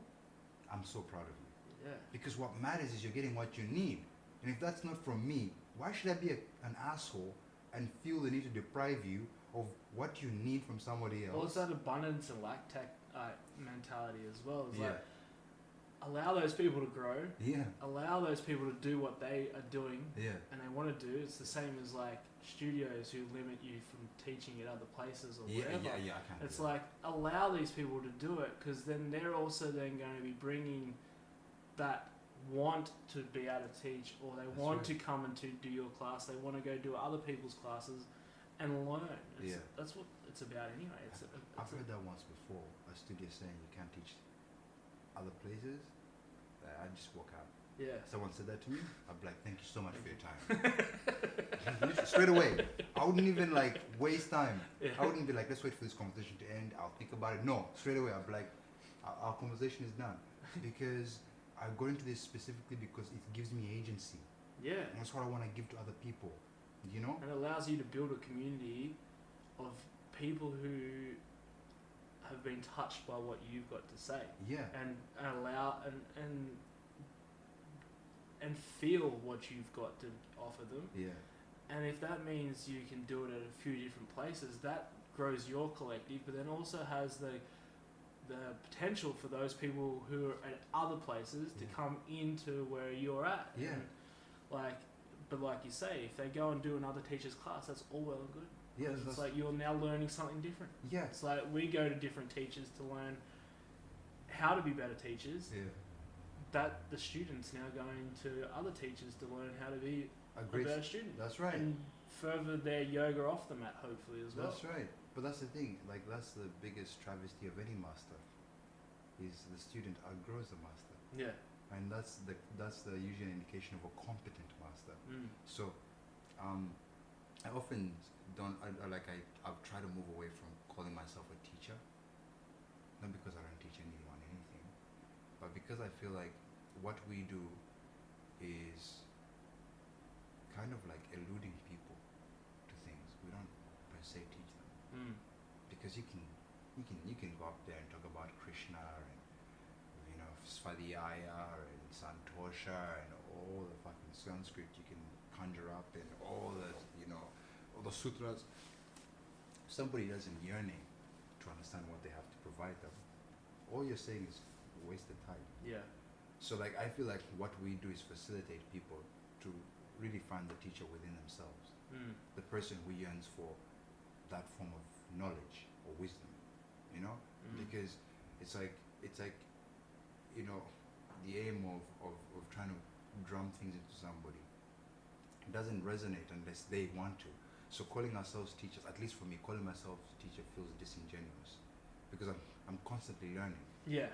I'm so proud of you. Yeah. Because what matters is you're getting what you need. And if that's not from me, why should I be an asshole and feel the need to deprive you of what you need from somebody else? Well, it's that abundance and lack mentality as well. It's Yeah. like, allow those people to grow. Yeah. Allow those people to do what they are doing Yeah. and they want to do. It's the same as like studios who limit you from teaching at other places or Yeah, whatever. yeah, I can't. It's do that. like allow these people to do it because then they're also then going to be bringing that want to be able to teach, or they That's want right. to come and to do your class. They want to go do other people's classes and learn. Yeah. That's what it's about anyway. I've heard that once before. A studio saying you can't teach other places. I just walk out. Yeah. Someone said that to me. I'd be like, thank you so much for your time. Straight away. I wouldn't even like waste time. Yeah. I wouldn't be like, let's wait for this conversation to end. I'll think about it. No, straight away. I'd be like, our conversation is done. Because I go into this specifically because it gives me agency. Yeah. And that's what I want to give to other people. You know? And it allows you to build a community of people who have been touched by what you've got to say. Yeah. And allow and feel what you've got to offer them. Yeah. And if that means you can do it at a few different places, that grows your collective, but then also has the potential for those people who are at other places to Yeah. come into where you're at. Yeah. And but like you say, if they go and do another teacher's class, that's all well and good. Yeah. It's like you're now learning something different. Yeah. It's like we go to different teachers to learn how to be better teachers. Yeah. That the students now going to other teachers to learn how to be A a great. better student. That's right. And further their yoga off the mat, hopefully, as well. That's right. But that's the thing. Like that's the biggest travesty of any master. Is the student outgrows the master, Yeah. and that's the usual indication of a competent master. Mm. So, I often don't. I've tried to move away from calling myself a teacher. Not because I don't teach anyone anything, but because I feel like what we do is kind of like eluding people to things. We don't per se teach them. Mm. Because you can go up there and talk about Krishna and Svadhyaya and Santosha and all the fucking Sanskrit you can conjure up and all the sutras. If somebody doesn't yearning to understand what they have to provide them, all you're saying is wasted time. Yeah. So like I feel like what we do is facilitate people to really find the teacher within themselves, Mm. the person who yearns for that form of knowledge or wisdom, Mm. because it's like the aim of trying to drum things into somebody doesn't resonate unless they want to. So calling ourselves teachers, at least for me, calling myself teacher feels disingenuous because I'm constantly learning Yeah.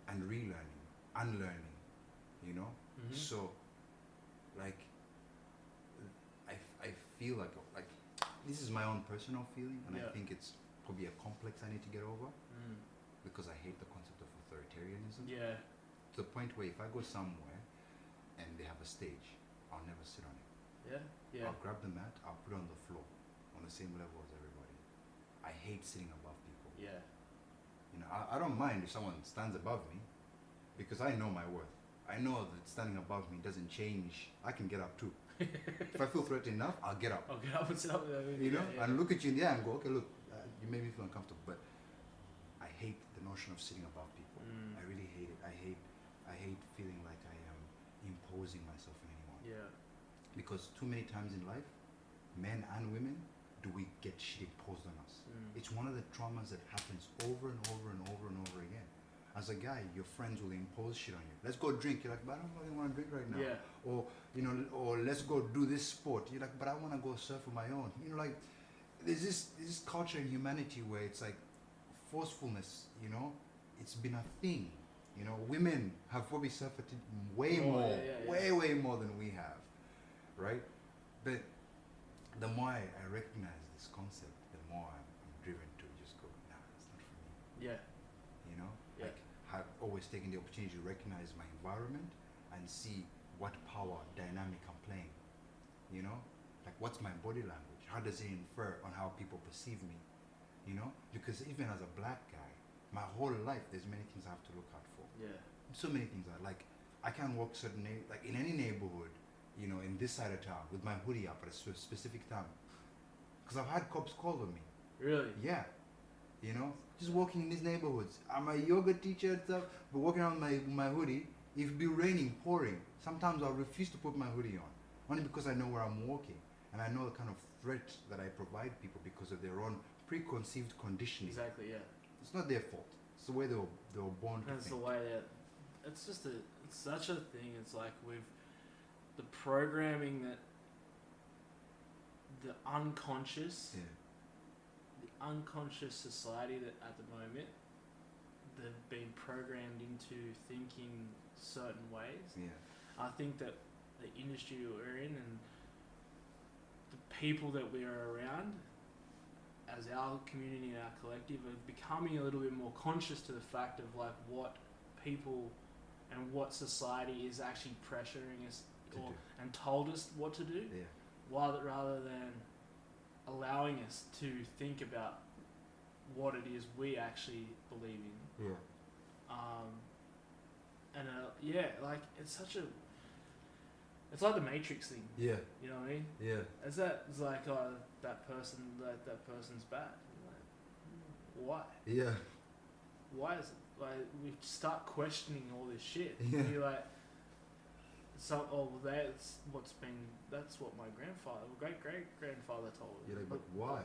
and relearning, unlearning, Mhm. So like I feel like this is my own personal feeling, and Yeah. I think it's probably a complex I need to get over Mm. because I hate the concept of authoritarianism Yeah. to the point where if I go somewhere and they have a stage, I'll never sit on it. Yeah. Yeah. I'll grab the mat, I'll put it on the floor on the same level as everybody. I hate sitting above people. Yeah. I don't mind if someone stands above me because I know my worth. I know that standing above me doesn't change. I can get up too. If I feel threatened enough, I'll get up. I'll get up and sit up there. And look at you in the eye and go, okay, look, you made me feel uncomfortable, but hate the notion of sitting above people. Mm. I really hate it. I hate feeling like I am imposing myself on anyone. Yeah. Because too many times in life, men and women, do we get shit imposed on us. Mm. It's one of the traumas that happens over and over and over and over again. As a guy, your friends will impose shit on you. Let's go drink. You're like, but I don't really want to drink right now. Yeah. Or, or let's go do this sport. You're like, but I want to go surf on my own. Like, there's this culture in humanity where it's like forcefulness, it's been a thing. Women have probably suffered it way more, way more than we have, right? But the more I recognize this concept, the more I'm driven to just go, nah, it's not for me. Yeah. Yeah. Like, I've always taken the opportunity to recognize my environment and see what power dynamic I'm playing. Like, what's my body language? How does it infer on how people perceive me? Because even as a black guy, my whole life, there's many things I have to look out for. Yeah. So many things I can't walk like in any neighborhood, in this side of town with my hoodie up at a specific time. Because I've had cops call on me. Really? Yeah. Just walking in these neighborhoods. I'm a yoga teacher and stuff, but walking around my hoodie, if it be raining, pouring, sometimes I'll refuse to put my hoodie on. Only because I know where I'm walking. And I know the kind of threat that I provide people because of their own preconceived conditioning. Exactly, yeah. It's not their fault. It's the way they were born to That's think. the way that... It's just it's such a thing. It's like with the programming that... The unconscious... Yeah. The unconscious society that at the moment they've been programmed into thinking certain ways. Yeah. I think that the industry we're in and the people that we are around as our community and our collective are becoming a little bit more conscious to the fact of like what people and what society is actually pressuring us and told us what to do, rather than allowing us to think about what it is we actually believe in. Like it's like the Matrix thing. Yeah. You know what I mean? Yeah. It's like, oh, that person's bad. Like, why? Yeah. Why is it? Like, we start questioning all this shit. Yeah. And you're like, that's what my great-great-grandfather told me. You're like, but why?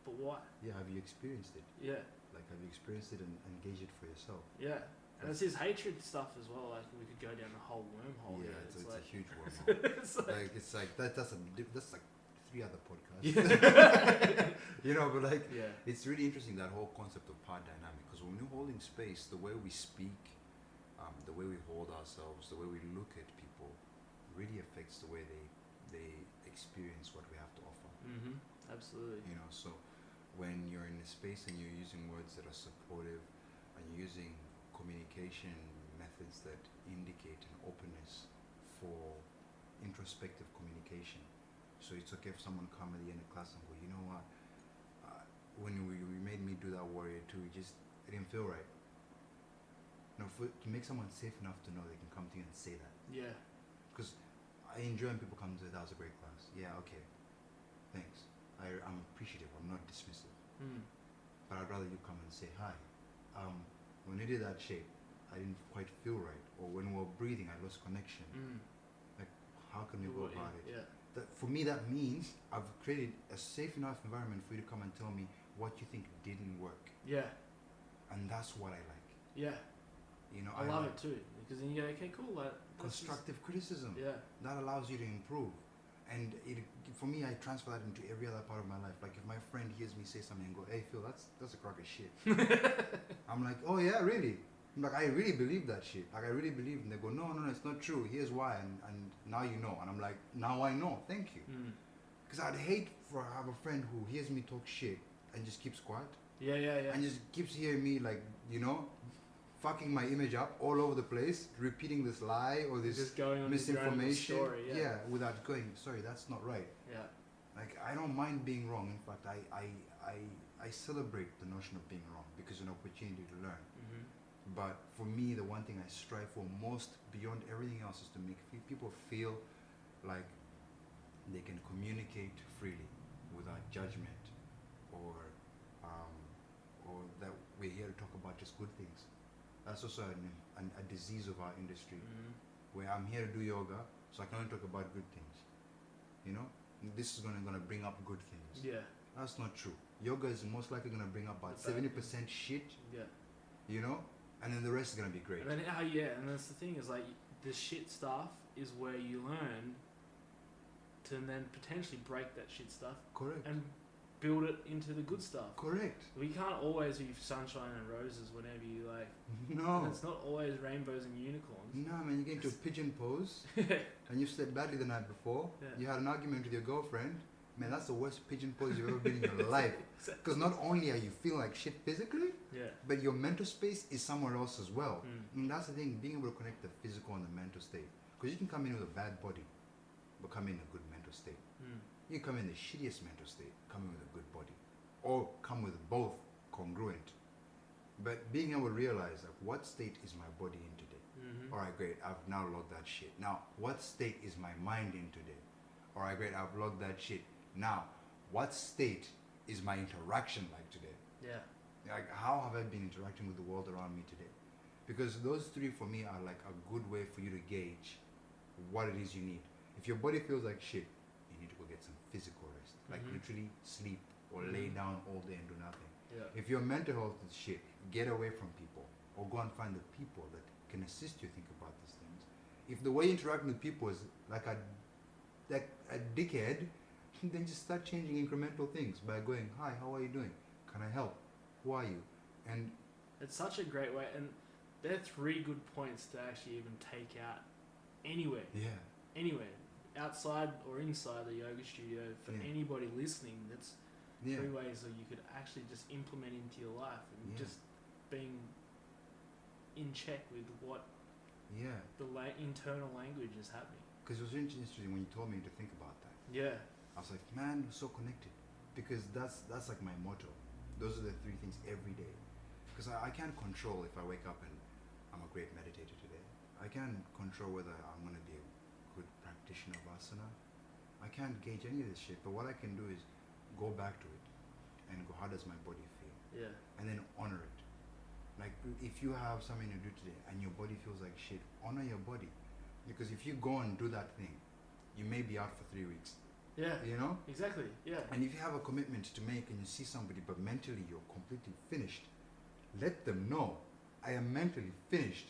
But why? Yeah, have you experienced it? Yeah. Like, have you experienced it and engaged it for yourself? Yeah. And it's his hatred stuff as well. Like, we could go down a whole wormhole. Yeah, here. it's like, a huge wormhole. it's like that's like 3 other podcasts. Yeah. But like, yeah. it's really interesting, that whole concept of power dynamic. Because when we're holding space, the way we speak, the way we hold ourselves, the way we look at people, really affects the way they experience what we have to offer. Mm-hmm. Absolutely. So when you're in a space and you're using words that are supportive, and you're using communication methods that indicate an openness for introspective communication. So it's okay if someone come at the end of class and go, you know what, when we made me do that warrior too, it didn't feel right. To make someone safe enough to know they can come to you and say that. Yeah. Because I enjoy when people come and say, that was a great class. Yeah, okay, thanks. I'm appreciative, I'm not dismissive. But I'd rather you come and say, hi, when you did that shape, I didn't quite feel right. Or when we were breathing, I lost connection. Like, how can we go about it? Yeah. For me, that means I've created a safe enough environment for you to come and tell me what you think didn't work. Yeah. And that's what I like. Yeah. I love it too. Because then you go, okay, cool. Constructive criticism. Yeah. That allows you to improve. And for me, I transfer that into every other part of my life. Like, if my friend hears me say something and go, hey, Phil, that's a crock of shit. I'm like, oh, yeah, really? I'm like, I really believe that shit. Like, I really believe. And they go, no, it's not true. Here's why. And now you know. And I'm like, now I know. Thank you. Because I'd hate for have a friend who hears me talk shit and just keeps quiet. Yeah. And just keeps hearing me, like, fucking my image up all over the place, repeating this lie or this just going on misinformation. Story, yeah, without going, sorry, that's not right. Yeah. Like, I don't mind being wrong. In fact, I celebrate the notion of being wrong because it's an opportunity to learn. But for me, the one thing I strive for most beyond everything else is to make people feel like they can communicate freely without judgment, or that we're here to talk about That's also a disease of our industry, Mm-hmm. where I'm here to do yoga, so I can only talk about good things. You know, this is gonna bring up good things. Yeah. That's not true. Yoga is most likely gonna bring up about The bad 70% shit. Yeah. You know, and then the rest is gonna be great. And then and that's the thing is like the shit stuff is where you learn to then potentially break that shit stuff Correct. and build it into the good stuff. Correct. We can't always be sunshine and roses whenever you like. No. It's not always rainbows and unicorns. No, man, you get into a pigeon pose and you slept badly the night before. Yeah. You had an argument with your girlfriend. Man, that's the worst pigeon pose you've ever been in your life. Exactly. Because not only are you feeling like shit physically, Yeah. but your mental space is somewhere else as well. Mm. And that's the thing, being able to connect the physical and the mental state. Because you can come in with a bad body, but come in a good mental state. Mm. You can come in the shittiest mental state, come in with a good body. Or come with both congruent. But being able to realize, like, what state is my body in today? Mm-hmm. Alright, great, I've now logged that shit. Now, what state is my mind in today? Alright, great, I've logged that shit. Now, what state is my interaction like today? Yeah. Like, how have I been interacting with the world around me today? Because those three for me are like a good way for you to gauge what it is you need. If your body feels like shit, you need to go get some physical rest. Like Mhm. literally sleep or lay down all day and do nothing. Yeah. If your mental health is shit, get away from people or go and find the people that can assist you think about these things. If the way you interact with people is like a dickhead, then just start changing incremental things by going, hi, how are you doing? Can I help? Who are you? And It's such a great way, and they're three good points to actually even take out anywhere. yeah, Anywhere. Outside or inside the yoga studio, for Yeah. anybody listening, that's yeah, three ways that you could actually just implement into your life and Yeah. just being in check with what yeah. the internal language is happening. Because it was really interesting when you told me to think about that. Yeah. I was like, man, we're so connected. Because that's like my motto. Those are the three things every day. Because I can't control if I wake up and I'm a great meditator today. I can't control whether I'm going to be a good practitioner of asana. I can't gauge any of this shit. But what I can do is go back to it and go, how does my body feel? Yeah. And then honor it. Like, if you have something to do today and your body feels like shit, honor your body. Because if you go and do that thing, you may be out for 3 weeks. Yeah. You know? Exactly. Yeah. And if you have a commitment to make and you see somebody but mentally you're completely finished, let them know, I am mentally finished.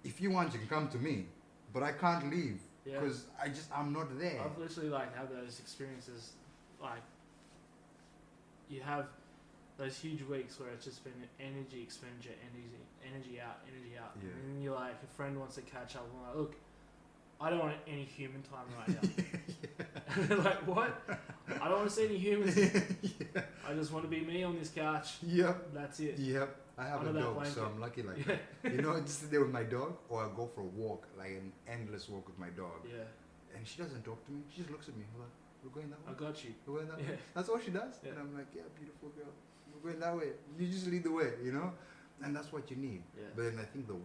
If you want, you can come to me, but I can't leave Yeah. because I'm not there. I've literally like had those experiences, like you have those huge weeks where it's just been energy expenditure, energy out, Yeah. and then you're like, a friend wants to catch up, and I'm like, look, I don't want any human time right now. And they're like, what? I don't want to see any humans. Yeah. I just want to be me on this couch. Yep. That's it. Yep. I have Under a that dog, blanket. so I'm lucky like Yeah. that. You know, just sit there with my dog, or I go for a walk, like an endless walk with my dog. Yeah. And she doesn't talk to me. She just looks at me. Like, we're going that way. I got you. We're going that Yeah. way. That's all she does. Yeah. And I'm like, yeah, beautiful girl. We're going that way. You just lead the way, you know? And that's what you need. Yeah. But then I think the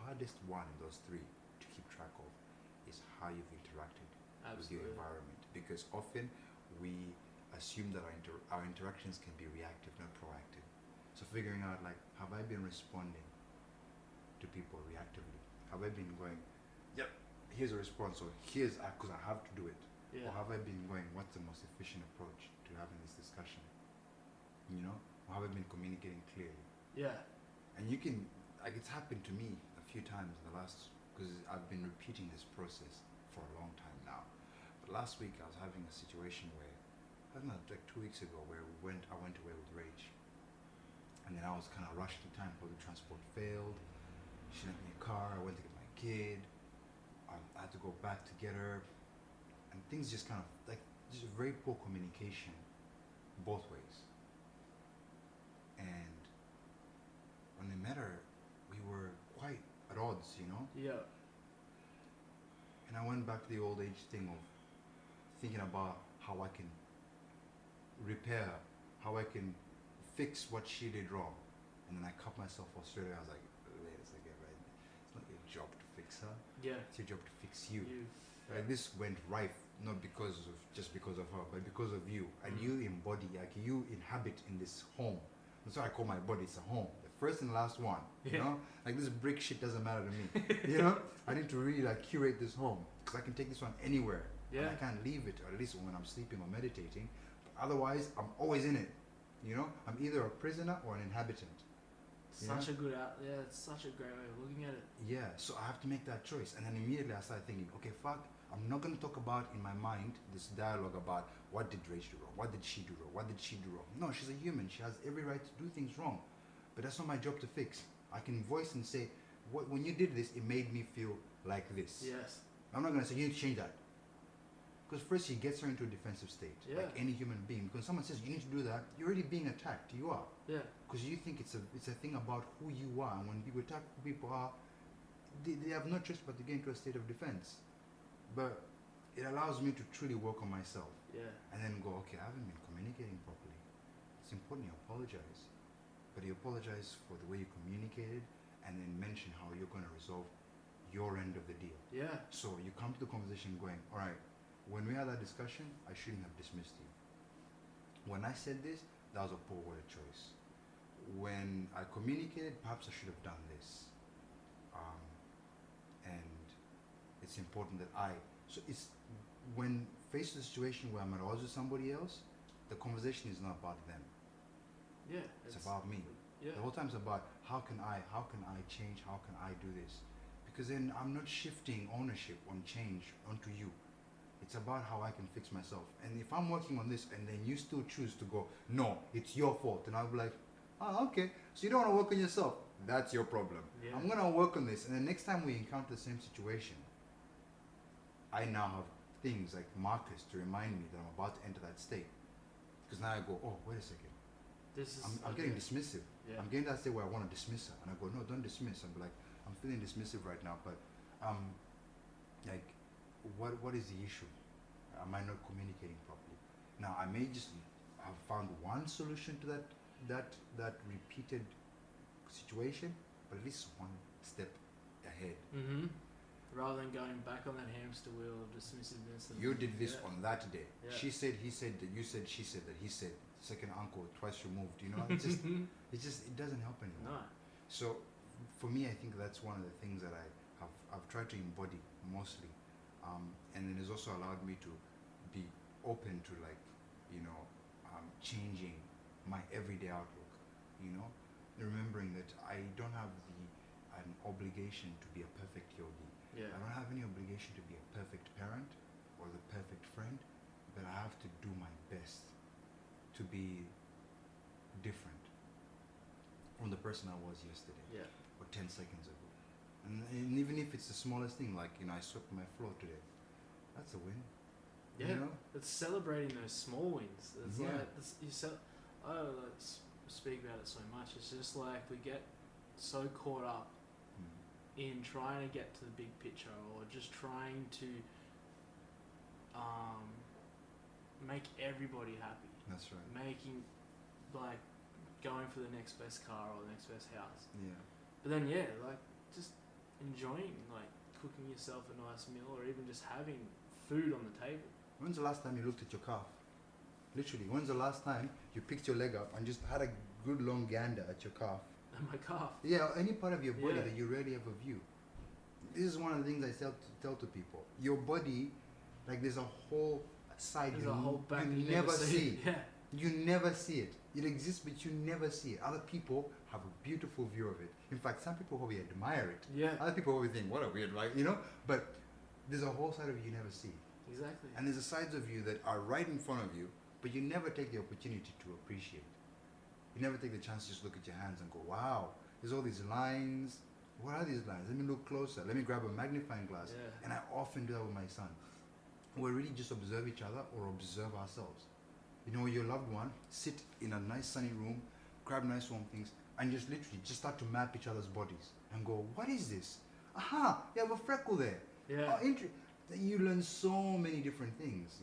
hardest one in those three to keep track of is how you've interacted with Absolutely. your environment. Because often we assume that our interactions can be reactive, not proactive. So figuring out, like, have I been responding to people reactively? Have I been going, yep, here's a response, or here's, because I have to do it. Yeah. Or have I been going, what's the most efficient approach to having this discussion? You know? Or have I been communicating clearly? Yeah. And you can, like, it's happened to me a few times in the last, because I've been repeating this process for a long time now. But last week I was having a situation where, I don't know, like 2 weeks ago, where I went away with Rage. And then I was kind of rushed in time, public transport failed. She lent me a car, I went to get my kid. I had to go back to get her. And things just kind of, like, just very poor communication both ways. And when I met her, we were quite at odds, you know? Yeah. And I went back to the old age thing of thinking about how I can repair, how I can fix what she did wrong. And then I cut myself off straight away. I was like, wait a second, right? It's not your job to fix her. Yeah. It's your job to fix you. You. Like, this went right, not because of just because of her, but because of you. And you embody, like, you inhabit in this home That's what I call my body. It's a home. The first and last one. You Yeah. know, like this brick shit doesn't matter to me. You know, I need to really like curate this home because I can take this one anywhere. And I Yeah. can't leave it, or at least when I'm sleeping or meditating. But otherwise, I'm always in it. You know, I'm either a prisoner or an inhabitant. Such a good out. Yeah, it's such a great way of looking at it. Yeah, so I have to make that choice. And then immediately I started thinking, okay, fuck, I'm not going to talk about in my mind this dialogue about what did Rachel do wrong, what did she do wrong, what did she do wrong. No, she's a human. She has every right to do things wrong. But that's not my job to fix. I can voice and say, when you did this, it made me feel like this. Yes. I'm not going to say, you need to change that. Because first he gets her into a defensive state, Yeah. like any human being. Because someone says, you need to do that, you're already being attacked. You are. Yeah. Because you think it's a thing about who you are, and when people attack who people are, they have no choice but to get into a state of defense. But it allows me to truly work on myself Yeah. and then go, okay, I haven't been communicating properly. It's important you apologize, but you apologize for the way you communicated, and then mention how you're going to resolve your end of the deal. Yeah. So you come to the conversation going, all right, when we had that discussion, I shouldn't have dismissed you. When I said this, that was a poor word choice. When I communicated, perhaps I should have done this. And it's important that so it's when faced with a situation where I'm at odds with somebody else, the conversation is not about them. Yeah. It's about me. Yeah. The whole time it's about how can I change, how can I do this? Because then I'm not shifting ownership on change onto you. It's about how I can fix myself. And if I'm working on this and then you still choose to go, no, it's your fault, and I'll be like, oh, okay, so you don't want to work on yourself. That's your problem. Yeah. I'm going to work on this. And the next time we encounter the same situation, I now have things like markers to remind me that I'm about to enter that state. Because now I go, oh, wait a second. This is. I'm getting dismissive. Yeah. I'm getting to that state where I want to dismiss her. And I go, no, don't dismiss. I'm like, I'm feeling dismissive right now, but like, what is the issue? Am I not communicating properly? Now, I may just have found one solution to that repeated situation, but at least one step ahead. Mm-hmm. Rather than going back on that hamster wheel of dismissiveness. And You did this on that day. Yeah. She said, he said, that you said, she said, that he said, second uncle, twice removed. You know, it doesn't help anymore. No. So, for me, I think that's one of the things that I've tried to embody mostly, and then it's also allowed me to be open to changing my everyday outlook. You know, remembering that I don't have an obligation to be a perfect yogi. Yeah. I don't have any obligation to be a perfect parent or the perfect friend, but I have to do my best to be different from the person I was yesterday. Yeah. Or 10 seconds ago. And even if it's the smallest thing, like, I swept my floor today, that's a win. Yeah. You know? It's celebrating those small wins. It's Yeah. like, I speak about it so much. It's just like we get so caught up in trying to get to the big picture, or just trying to make everybody happy. That's right. Making, like, going for the next best car or the next best house. Yeah. But then, yeah, like, just enjoying, like, cooking yourself a nice meal, or even just having food on the table. When's the last time you looked at your calf? Literally, when's the last time you picked your leg up and just had a good long gander at your calf? And my calf. Yeah, any part of your body Yeah. that you rarely ever view. This is one of the things I tell to people. Your body, like, there's a whole side There's a whole back you that you never see. Yeah. You never see it. It exists, but you never see it. Other people have a beautiful view of it. In fact, some people probably admire it. Yeah. Other people probably think, what a weird life, But there's a whole side of you never see. Exactly. And there's the sides of you that are right in front of you, but you never take the opportunity to appreciate. You never take the chance to just look at your hands and go, wow, there's all these lines. What are these lines? Let me look closer. Let me grab a magnifying glass. Yeah. And I often do that with my son. We really just observe each other or observe ourselves. Your loved one, sit in a nice sunny room, grab nice warm things, and just literally just start to map each other's bodies and go, what is this? Aha, you have a freckle there. Yeah. Oh, you learn so many different things,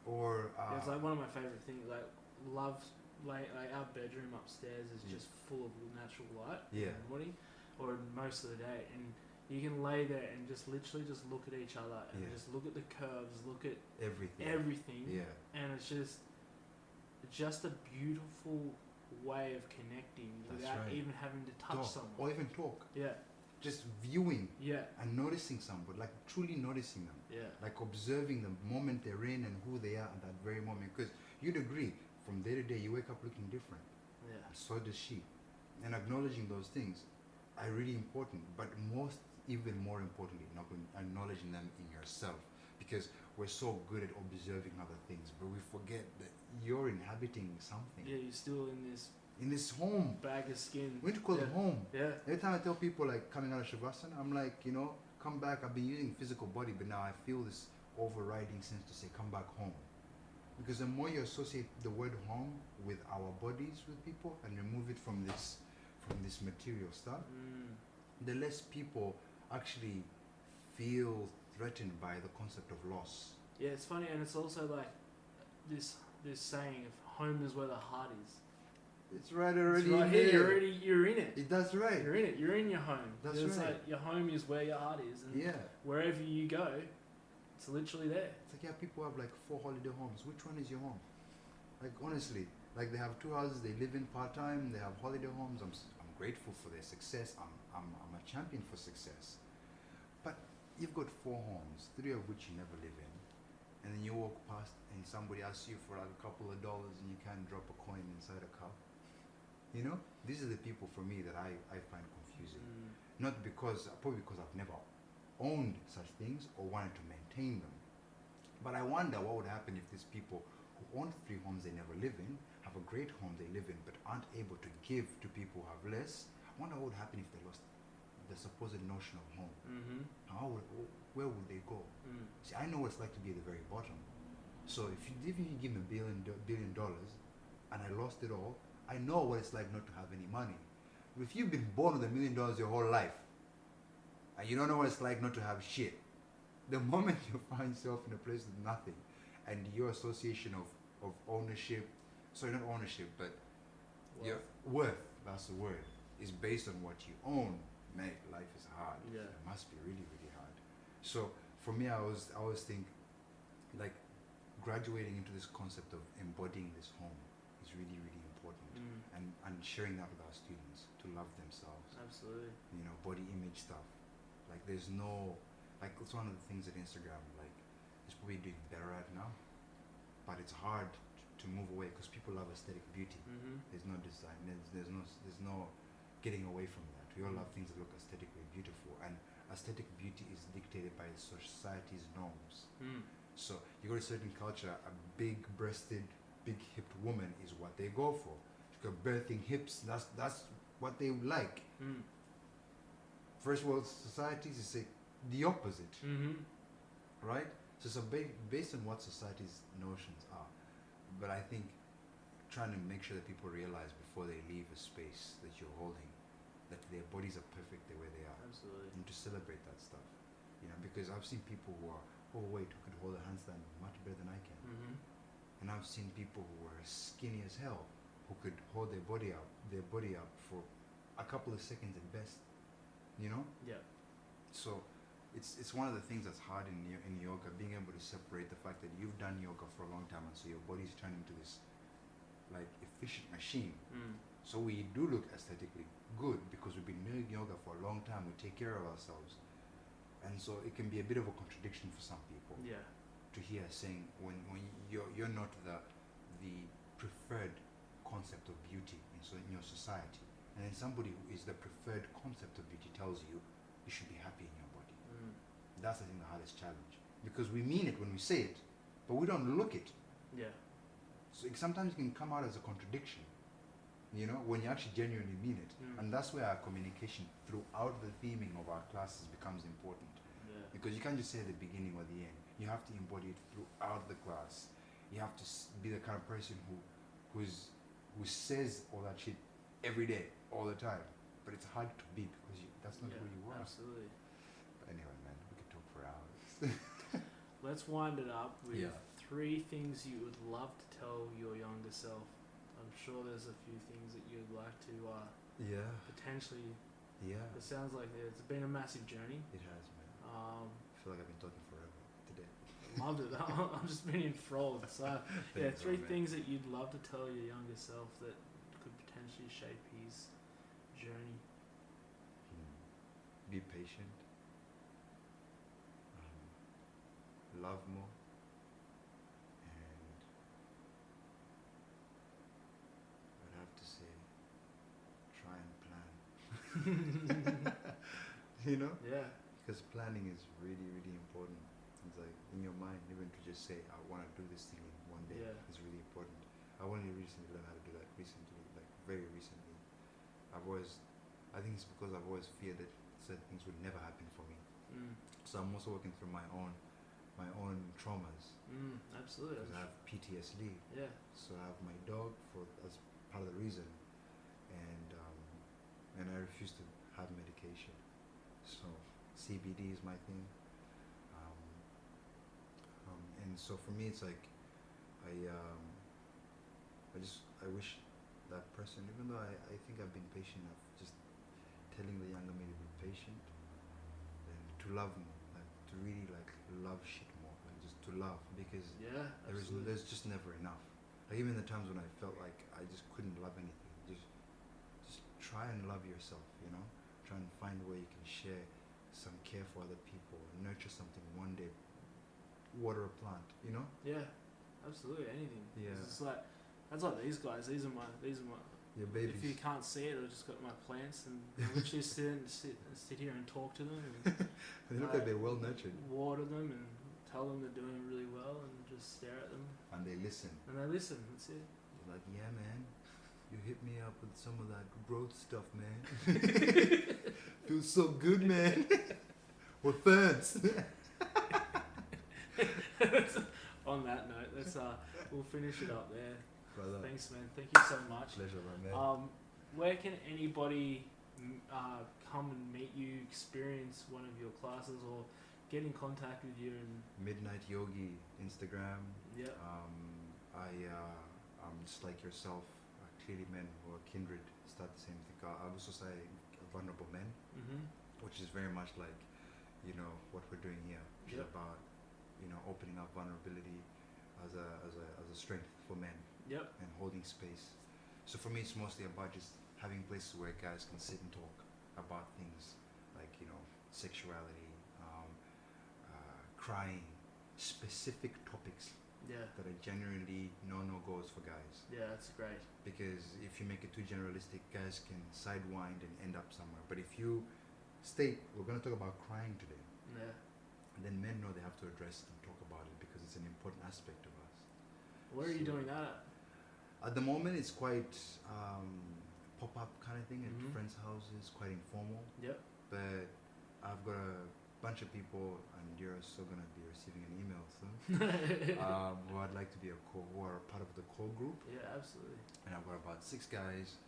Or Yeah, it's like one of my favorite things. Like, like our bedroom upstairs is just full of natural light. Yeah. In the morning, or most of the day, and you can lay there and just literally just look at each other and just look at the curves, look at everything. Yeah. And it's just a beautiful way of connecting That's without right. even having to touch Talk, someone. or even talk. Yeah, Just viewing yeah, and noticing somebody, like truly noticing them, yeah, like observing the moment they're in and who they are at that very moment. Because you'd agree, from day to day, you wake up looking different. yeah. And so does she. And acknowledging those things are really important, but even more importantly, acknowledging them in yourself. Because we're so good at observing other things, but we forget that you're inhabiting something. Yeah, you're still in this In this home. bag of skin. We need to call yeah. it home. Yeah, Every time I tell people like coming out of Shavasana, I'm like, come back. I've been using physical body, but now I feel this overriding sense to say, come back home. Because the more you associate the word home with our bodies with people and remove it from this material stuff, the less people actually feel threatened by the concept of loss. yeah. It's funny, and it's also like this saying of home is where the heart is. It's right already It's right in here. there. You're in it. That's right. You're in it. You're in your home. That's it's right. like your home is where your heart is, and Yeah. wherever you go, it's literally there. It's like, yeah, people have like 4 holiday homes. Which one is your home? Like, honestly, like they have 2 houses they live in part-time, they have holiday homes. I'm grateful for their success. I'm a champion for success. But you've got 4 homes, 3 of which you never live in. And then you walk past and somebody asks you for like a couple of dollars and you can't drop a coin inside a cup. These are the people for me that I find confusing. Not probably because I've never owned such things or wanted to maintain them. But I wonder what would happen if these people who own 3 homes they never live in, have a great home they live in, but aren't able to give to people who have less. I wonder what would happen if they lost the supposed notion of home. Where would they go? See, I know what it's like to be at the very bottom. So if you give me $1 billion and I lost it all, I know what it's like not to have any money. But if you've been born with $1 million your whole life and you don't know what it's like not to have shit, the moment you find yourself in a place with nothing and your association of ownership, sorry, not ownership, but your worth, that's the word, is based on what you own, mate, life is hard. Yeah. It must be really, really hard. So for me, I always think like graduating into this concept of embodying this home is really, really important. And sharing that with our students to love themselves. Absolutely. Body image stuff. Like there's no, like it's one of the things that Instagram, like, is probably doing better at now. But it's hard to move away because people love aesthetic beauty. There's no design, there's no getting away from that. We all love things that look aesthetically beautiful, and aesthetic beauty is dictated by society's norms. So you go to a certain culture, a big-breasted, big-hipped woman is what they go for. She's got birthing hips. That's what they like. First world societies, you say the opposite, right? So based on what society's notions are, but I think trying to make sure that people realize before they leave a space that you're holding, that their bodies are perfect the way they are. Absolutely. And to celebrate that stuff, because I've seen people who are overweight who could hold a handstand much better than I can. And I've seen people who are skinny as hell who could hold their body up for a couple of seconds at best. Yeah. So it's one of the things that's hard in yoga, being able to separate the fact that you've done yoga for a long time, and so your body's turned into this like efficient machine. So we do look aesthetically good because we've been doing yoga for a long time. We take care of ourselves, and so it can be a bit of a contradiction for some people. Yeah. To hear saying when you're not the preferred concept of beauty in your society, and then somebody who is the preferred concept of beauty tells you you should be happy in your body. That's I think the hardest challenge, because we mean it when we say it, but we don't look it. Yeah. So sometimes it can come out as a contradiction, when you actually genuinely mean it. And that's where our communication throughout the theming of our classes becomes important. Yeah. Because you can't just say at the beginning or the end. You have to embody it throughout the class. You have to be the kind of person who says all that shit every day, all the time. But it's hard to be because that's not who you are. Absolutely. But anyway, man, we could talk for hours. Let's wind it up with Yeah. 3 things you would love to tell your younger self. I'm sure there's a few things that you'd like to Yeah. potentially. Yeah. It sounds like it's been a massive journey. It has, man. I feel like I've been talking forever today. Loved it. I'm just been enthralled. So yeah, Thanks, 3 man. things that you'd love to tell your younger self that could essentially shape his journey. Be patient. Love more. And I'd have to say, try and plan. You know? Yeah. Because planning is really, really important. It's like in your mind, even to just say, I want to do this thing in one day is really important. I only recently learned how to do that like very recently. I think it's because I've always feared that certain things would never happen for me. So I'm also working through my own traumas. Absolutely. Because I have PTSD. Yeah. So I have my dog as part of the reason, and I refuse to have medication. So CBD is my thing. And so for me, it's like I wish that person, even though I think I've been patient enough, just telling the younger me to be patient and to love more, like to really like love shit more, like just to love, because there's just never enough. Like even the times when I felt like I just couldn't love anything, just try and love yourself, you know? Try and find a way you can share some care for other people, nurture something one day, water a plant, you know? Yeah, absolutely, anything. Yeah. It's like, that's like these guys. These are my. Your babies. If you can't see it, I've just got my plants, and I literally sit here and talk to them. And they look like they're well nurtured. Water them and tell them they're doing really well, and just stare at them. And they listen. That's it. They're like, yeah, man. You hit me up with some of that growth stuff, man. Feels so good, man. Well, thanks. On that note, we'll finish it up there. Brother. Thanks, man. Thank you so much. Pleasure, my man. Where can anybody come and meet you, experience one of your classes, or get in contact with you? And Midnight Yogi Instagram. Yeah. I'm just like yourself. Clearly, men who are kindred start the same thing. I would also say vulnerable men, which is very much like, you know, what we're doing here, which is about, you know, opening up vulnerability as a strength for men. And holding space. So for me, it's mostly about just having places where guys can sit and talk about things like, you know, sexuality, crying, specific topics that are generally no-goes for guys. Yeah, that's great. Because if you make it too generalistic, guys can sidewind and end up somewhere. But if you state, we're going to talk about crying today, then men know they have to address and talk about it because it's an important aspect of us. Where are you doing that at? At the moment, it's quite pop-up kind of thing at friends' houses, quite informal. But I've got a bunch of people, and you're still going to be receiving an email soon, who I'd like to be who are part of the core group. Yeah, absolutely. And I've got about 6 guys,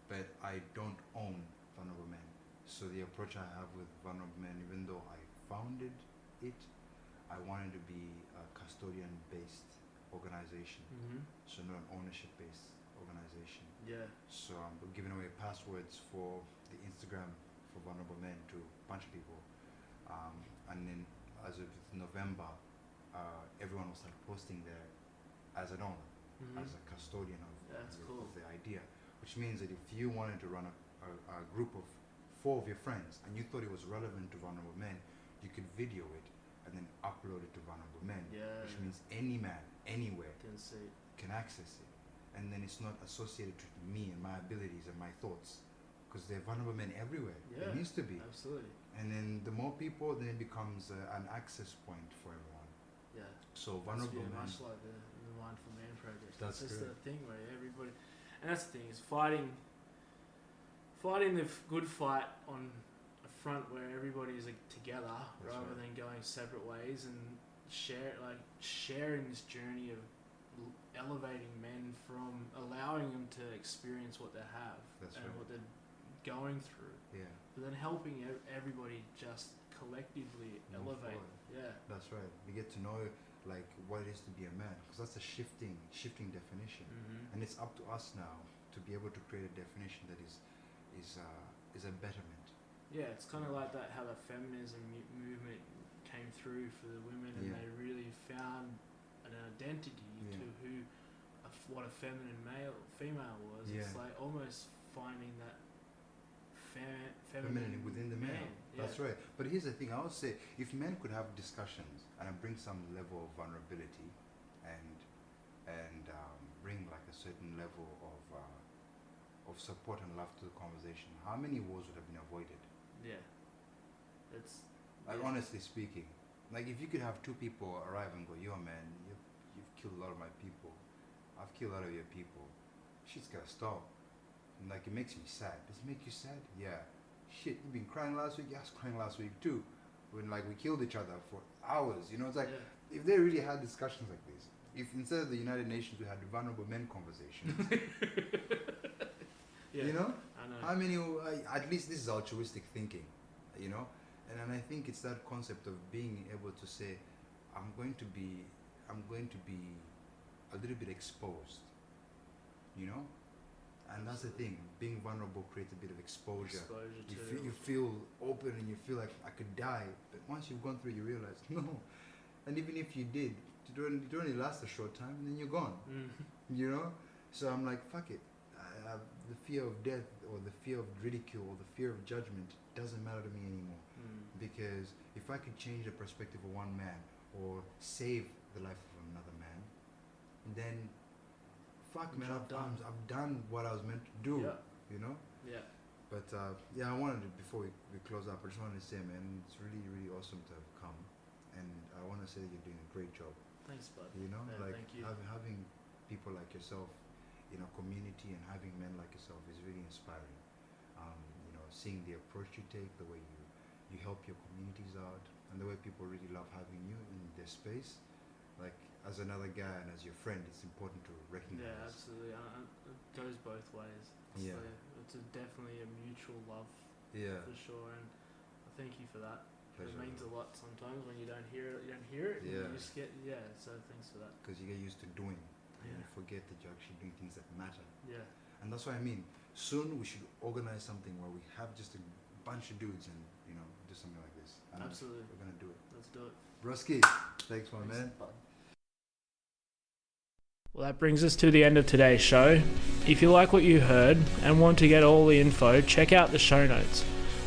but I don't own Vulnerable Men. So the approach I have with Vulnerable Men, even though I founded it, I wanted to be a custodian-based organization, so not an ownership-based organization. So I'm giving away passwords for the Instagram for Vulnerable Men to a bunch of people, and then as of November, everyone will start posting there as an owner, as a custodian of the idea. Which means that if you wanted to run a group of 4 of your friends and you thought it was relevant to Vulnerable Men, you could video it and then upload it to Vulnerable Men, which means any man, anywhere, can access it. And then it's not associated to me and my abilities and my thoughts, because there are vulnerable men everywhere. There needs to be. Absolutely. And then the more people, then it becomes an access point for everyone. So vulnerable men. Much like the Mindful Man project. That's just good. the thing where everybody, and that's the thing, is fighting the good fight on a front where everybody is together, rather than going separate ways, and sharing this journey of elevating men from allowing them to experience what they have what they're going through, but then helping everybody just collectively elevate. That's right. We get to know like what it is to be a man, because that's a shifting definition, and it's up to us now to be able to create a definition that is a betterment. It's kind of like that, how the feminism movement came through for the women, and they really found an identity to who what a female was. Yeah. It's like almost finding that Feminine within the man. Yeah. That's right. But here's the thing. I would say, if men could have discussions and bring some level of vulnerability, and bring like a certain level of support and love to the conversation, how many wars would have been avoided? Yeah. It's Like honestly speaking, like if you could have two people arrive and go, "Yo, man, you've killed a lot of my people. I've killed a lot of your people. Shit's gotta stop." And like it makes me sad. Does it make you sad? Yeah. Shit, you've been crying last week. Yeah, I was crying last week too. When like we killed each other for hours. You know, it's like if they really had discussions like this, if instead of the United Nations we had vulnerable men conversations. You know, I know. how many? At least this is altruistic thinking. You know, and I think it's that concept of being able to say, I'm going to be a little bit exposed. You know. And that's the thing, being vulnerable creates a bit of exposure. You feel open and you feel like I could die. But once you've gone through, you realize, no. And even if you did, it only lasts a short time and then you're gone. You know? So I'm like, fuck it. The fear of death or the fear of ridicule or the fear of judgment doesn't matter to me anymore. Because if I could change the perspective of one man or save the life of another man, then fuck man, I've done what I was meant to do. You know? Yeah. But I wanted to, before we close up, I just wanted to say, man, it's really, really awesome to have come. And I want to say that you're doing a great job. Thanks, bud. You know, yeah, like thank you. having people like yourself in a community and having men like yourself is really inspiring. You know, seeing the approach you take, the way you help your communities out, and the way people really love having you in their space. Like, as another guy and as your friend, it's important to recognize. Yeah, absolutely. It goes both ways. It's definitely a mutual love. Yeah. For sure, and I thank you for that. Pleasure. It means a lot sometimes when you don't hear it. Yeah. You just get so thanks for that. Because you get used to doing, and you forget that you're actually doing things that matter. Yeah. And that's what I mean. Soon we should organize something where we have just a bunch of dudes and do something like this. And absolutely. We're gonna do it. Let's do it. Broski, thanks, my man. Bye. Well, that brings us to the end of today's show. If you like what you heard and want to get all the info, check out the show notes.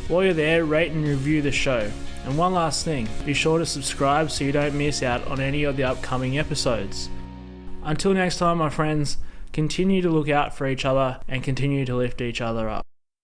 While you're there, rate and review the show. And one last thing, be sure to subscribe so you don't miss out on any of the upcoming episodes. Until next time, my friends, continue to look out for each other and continue to lift each other up.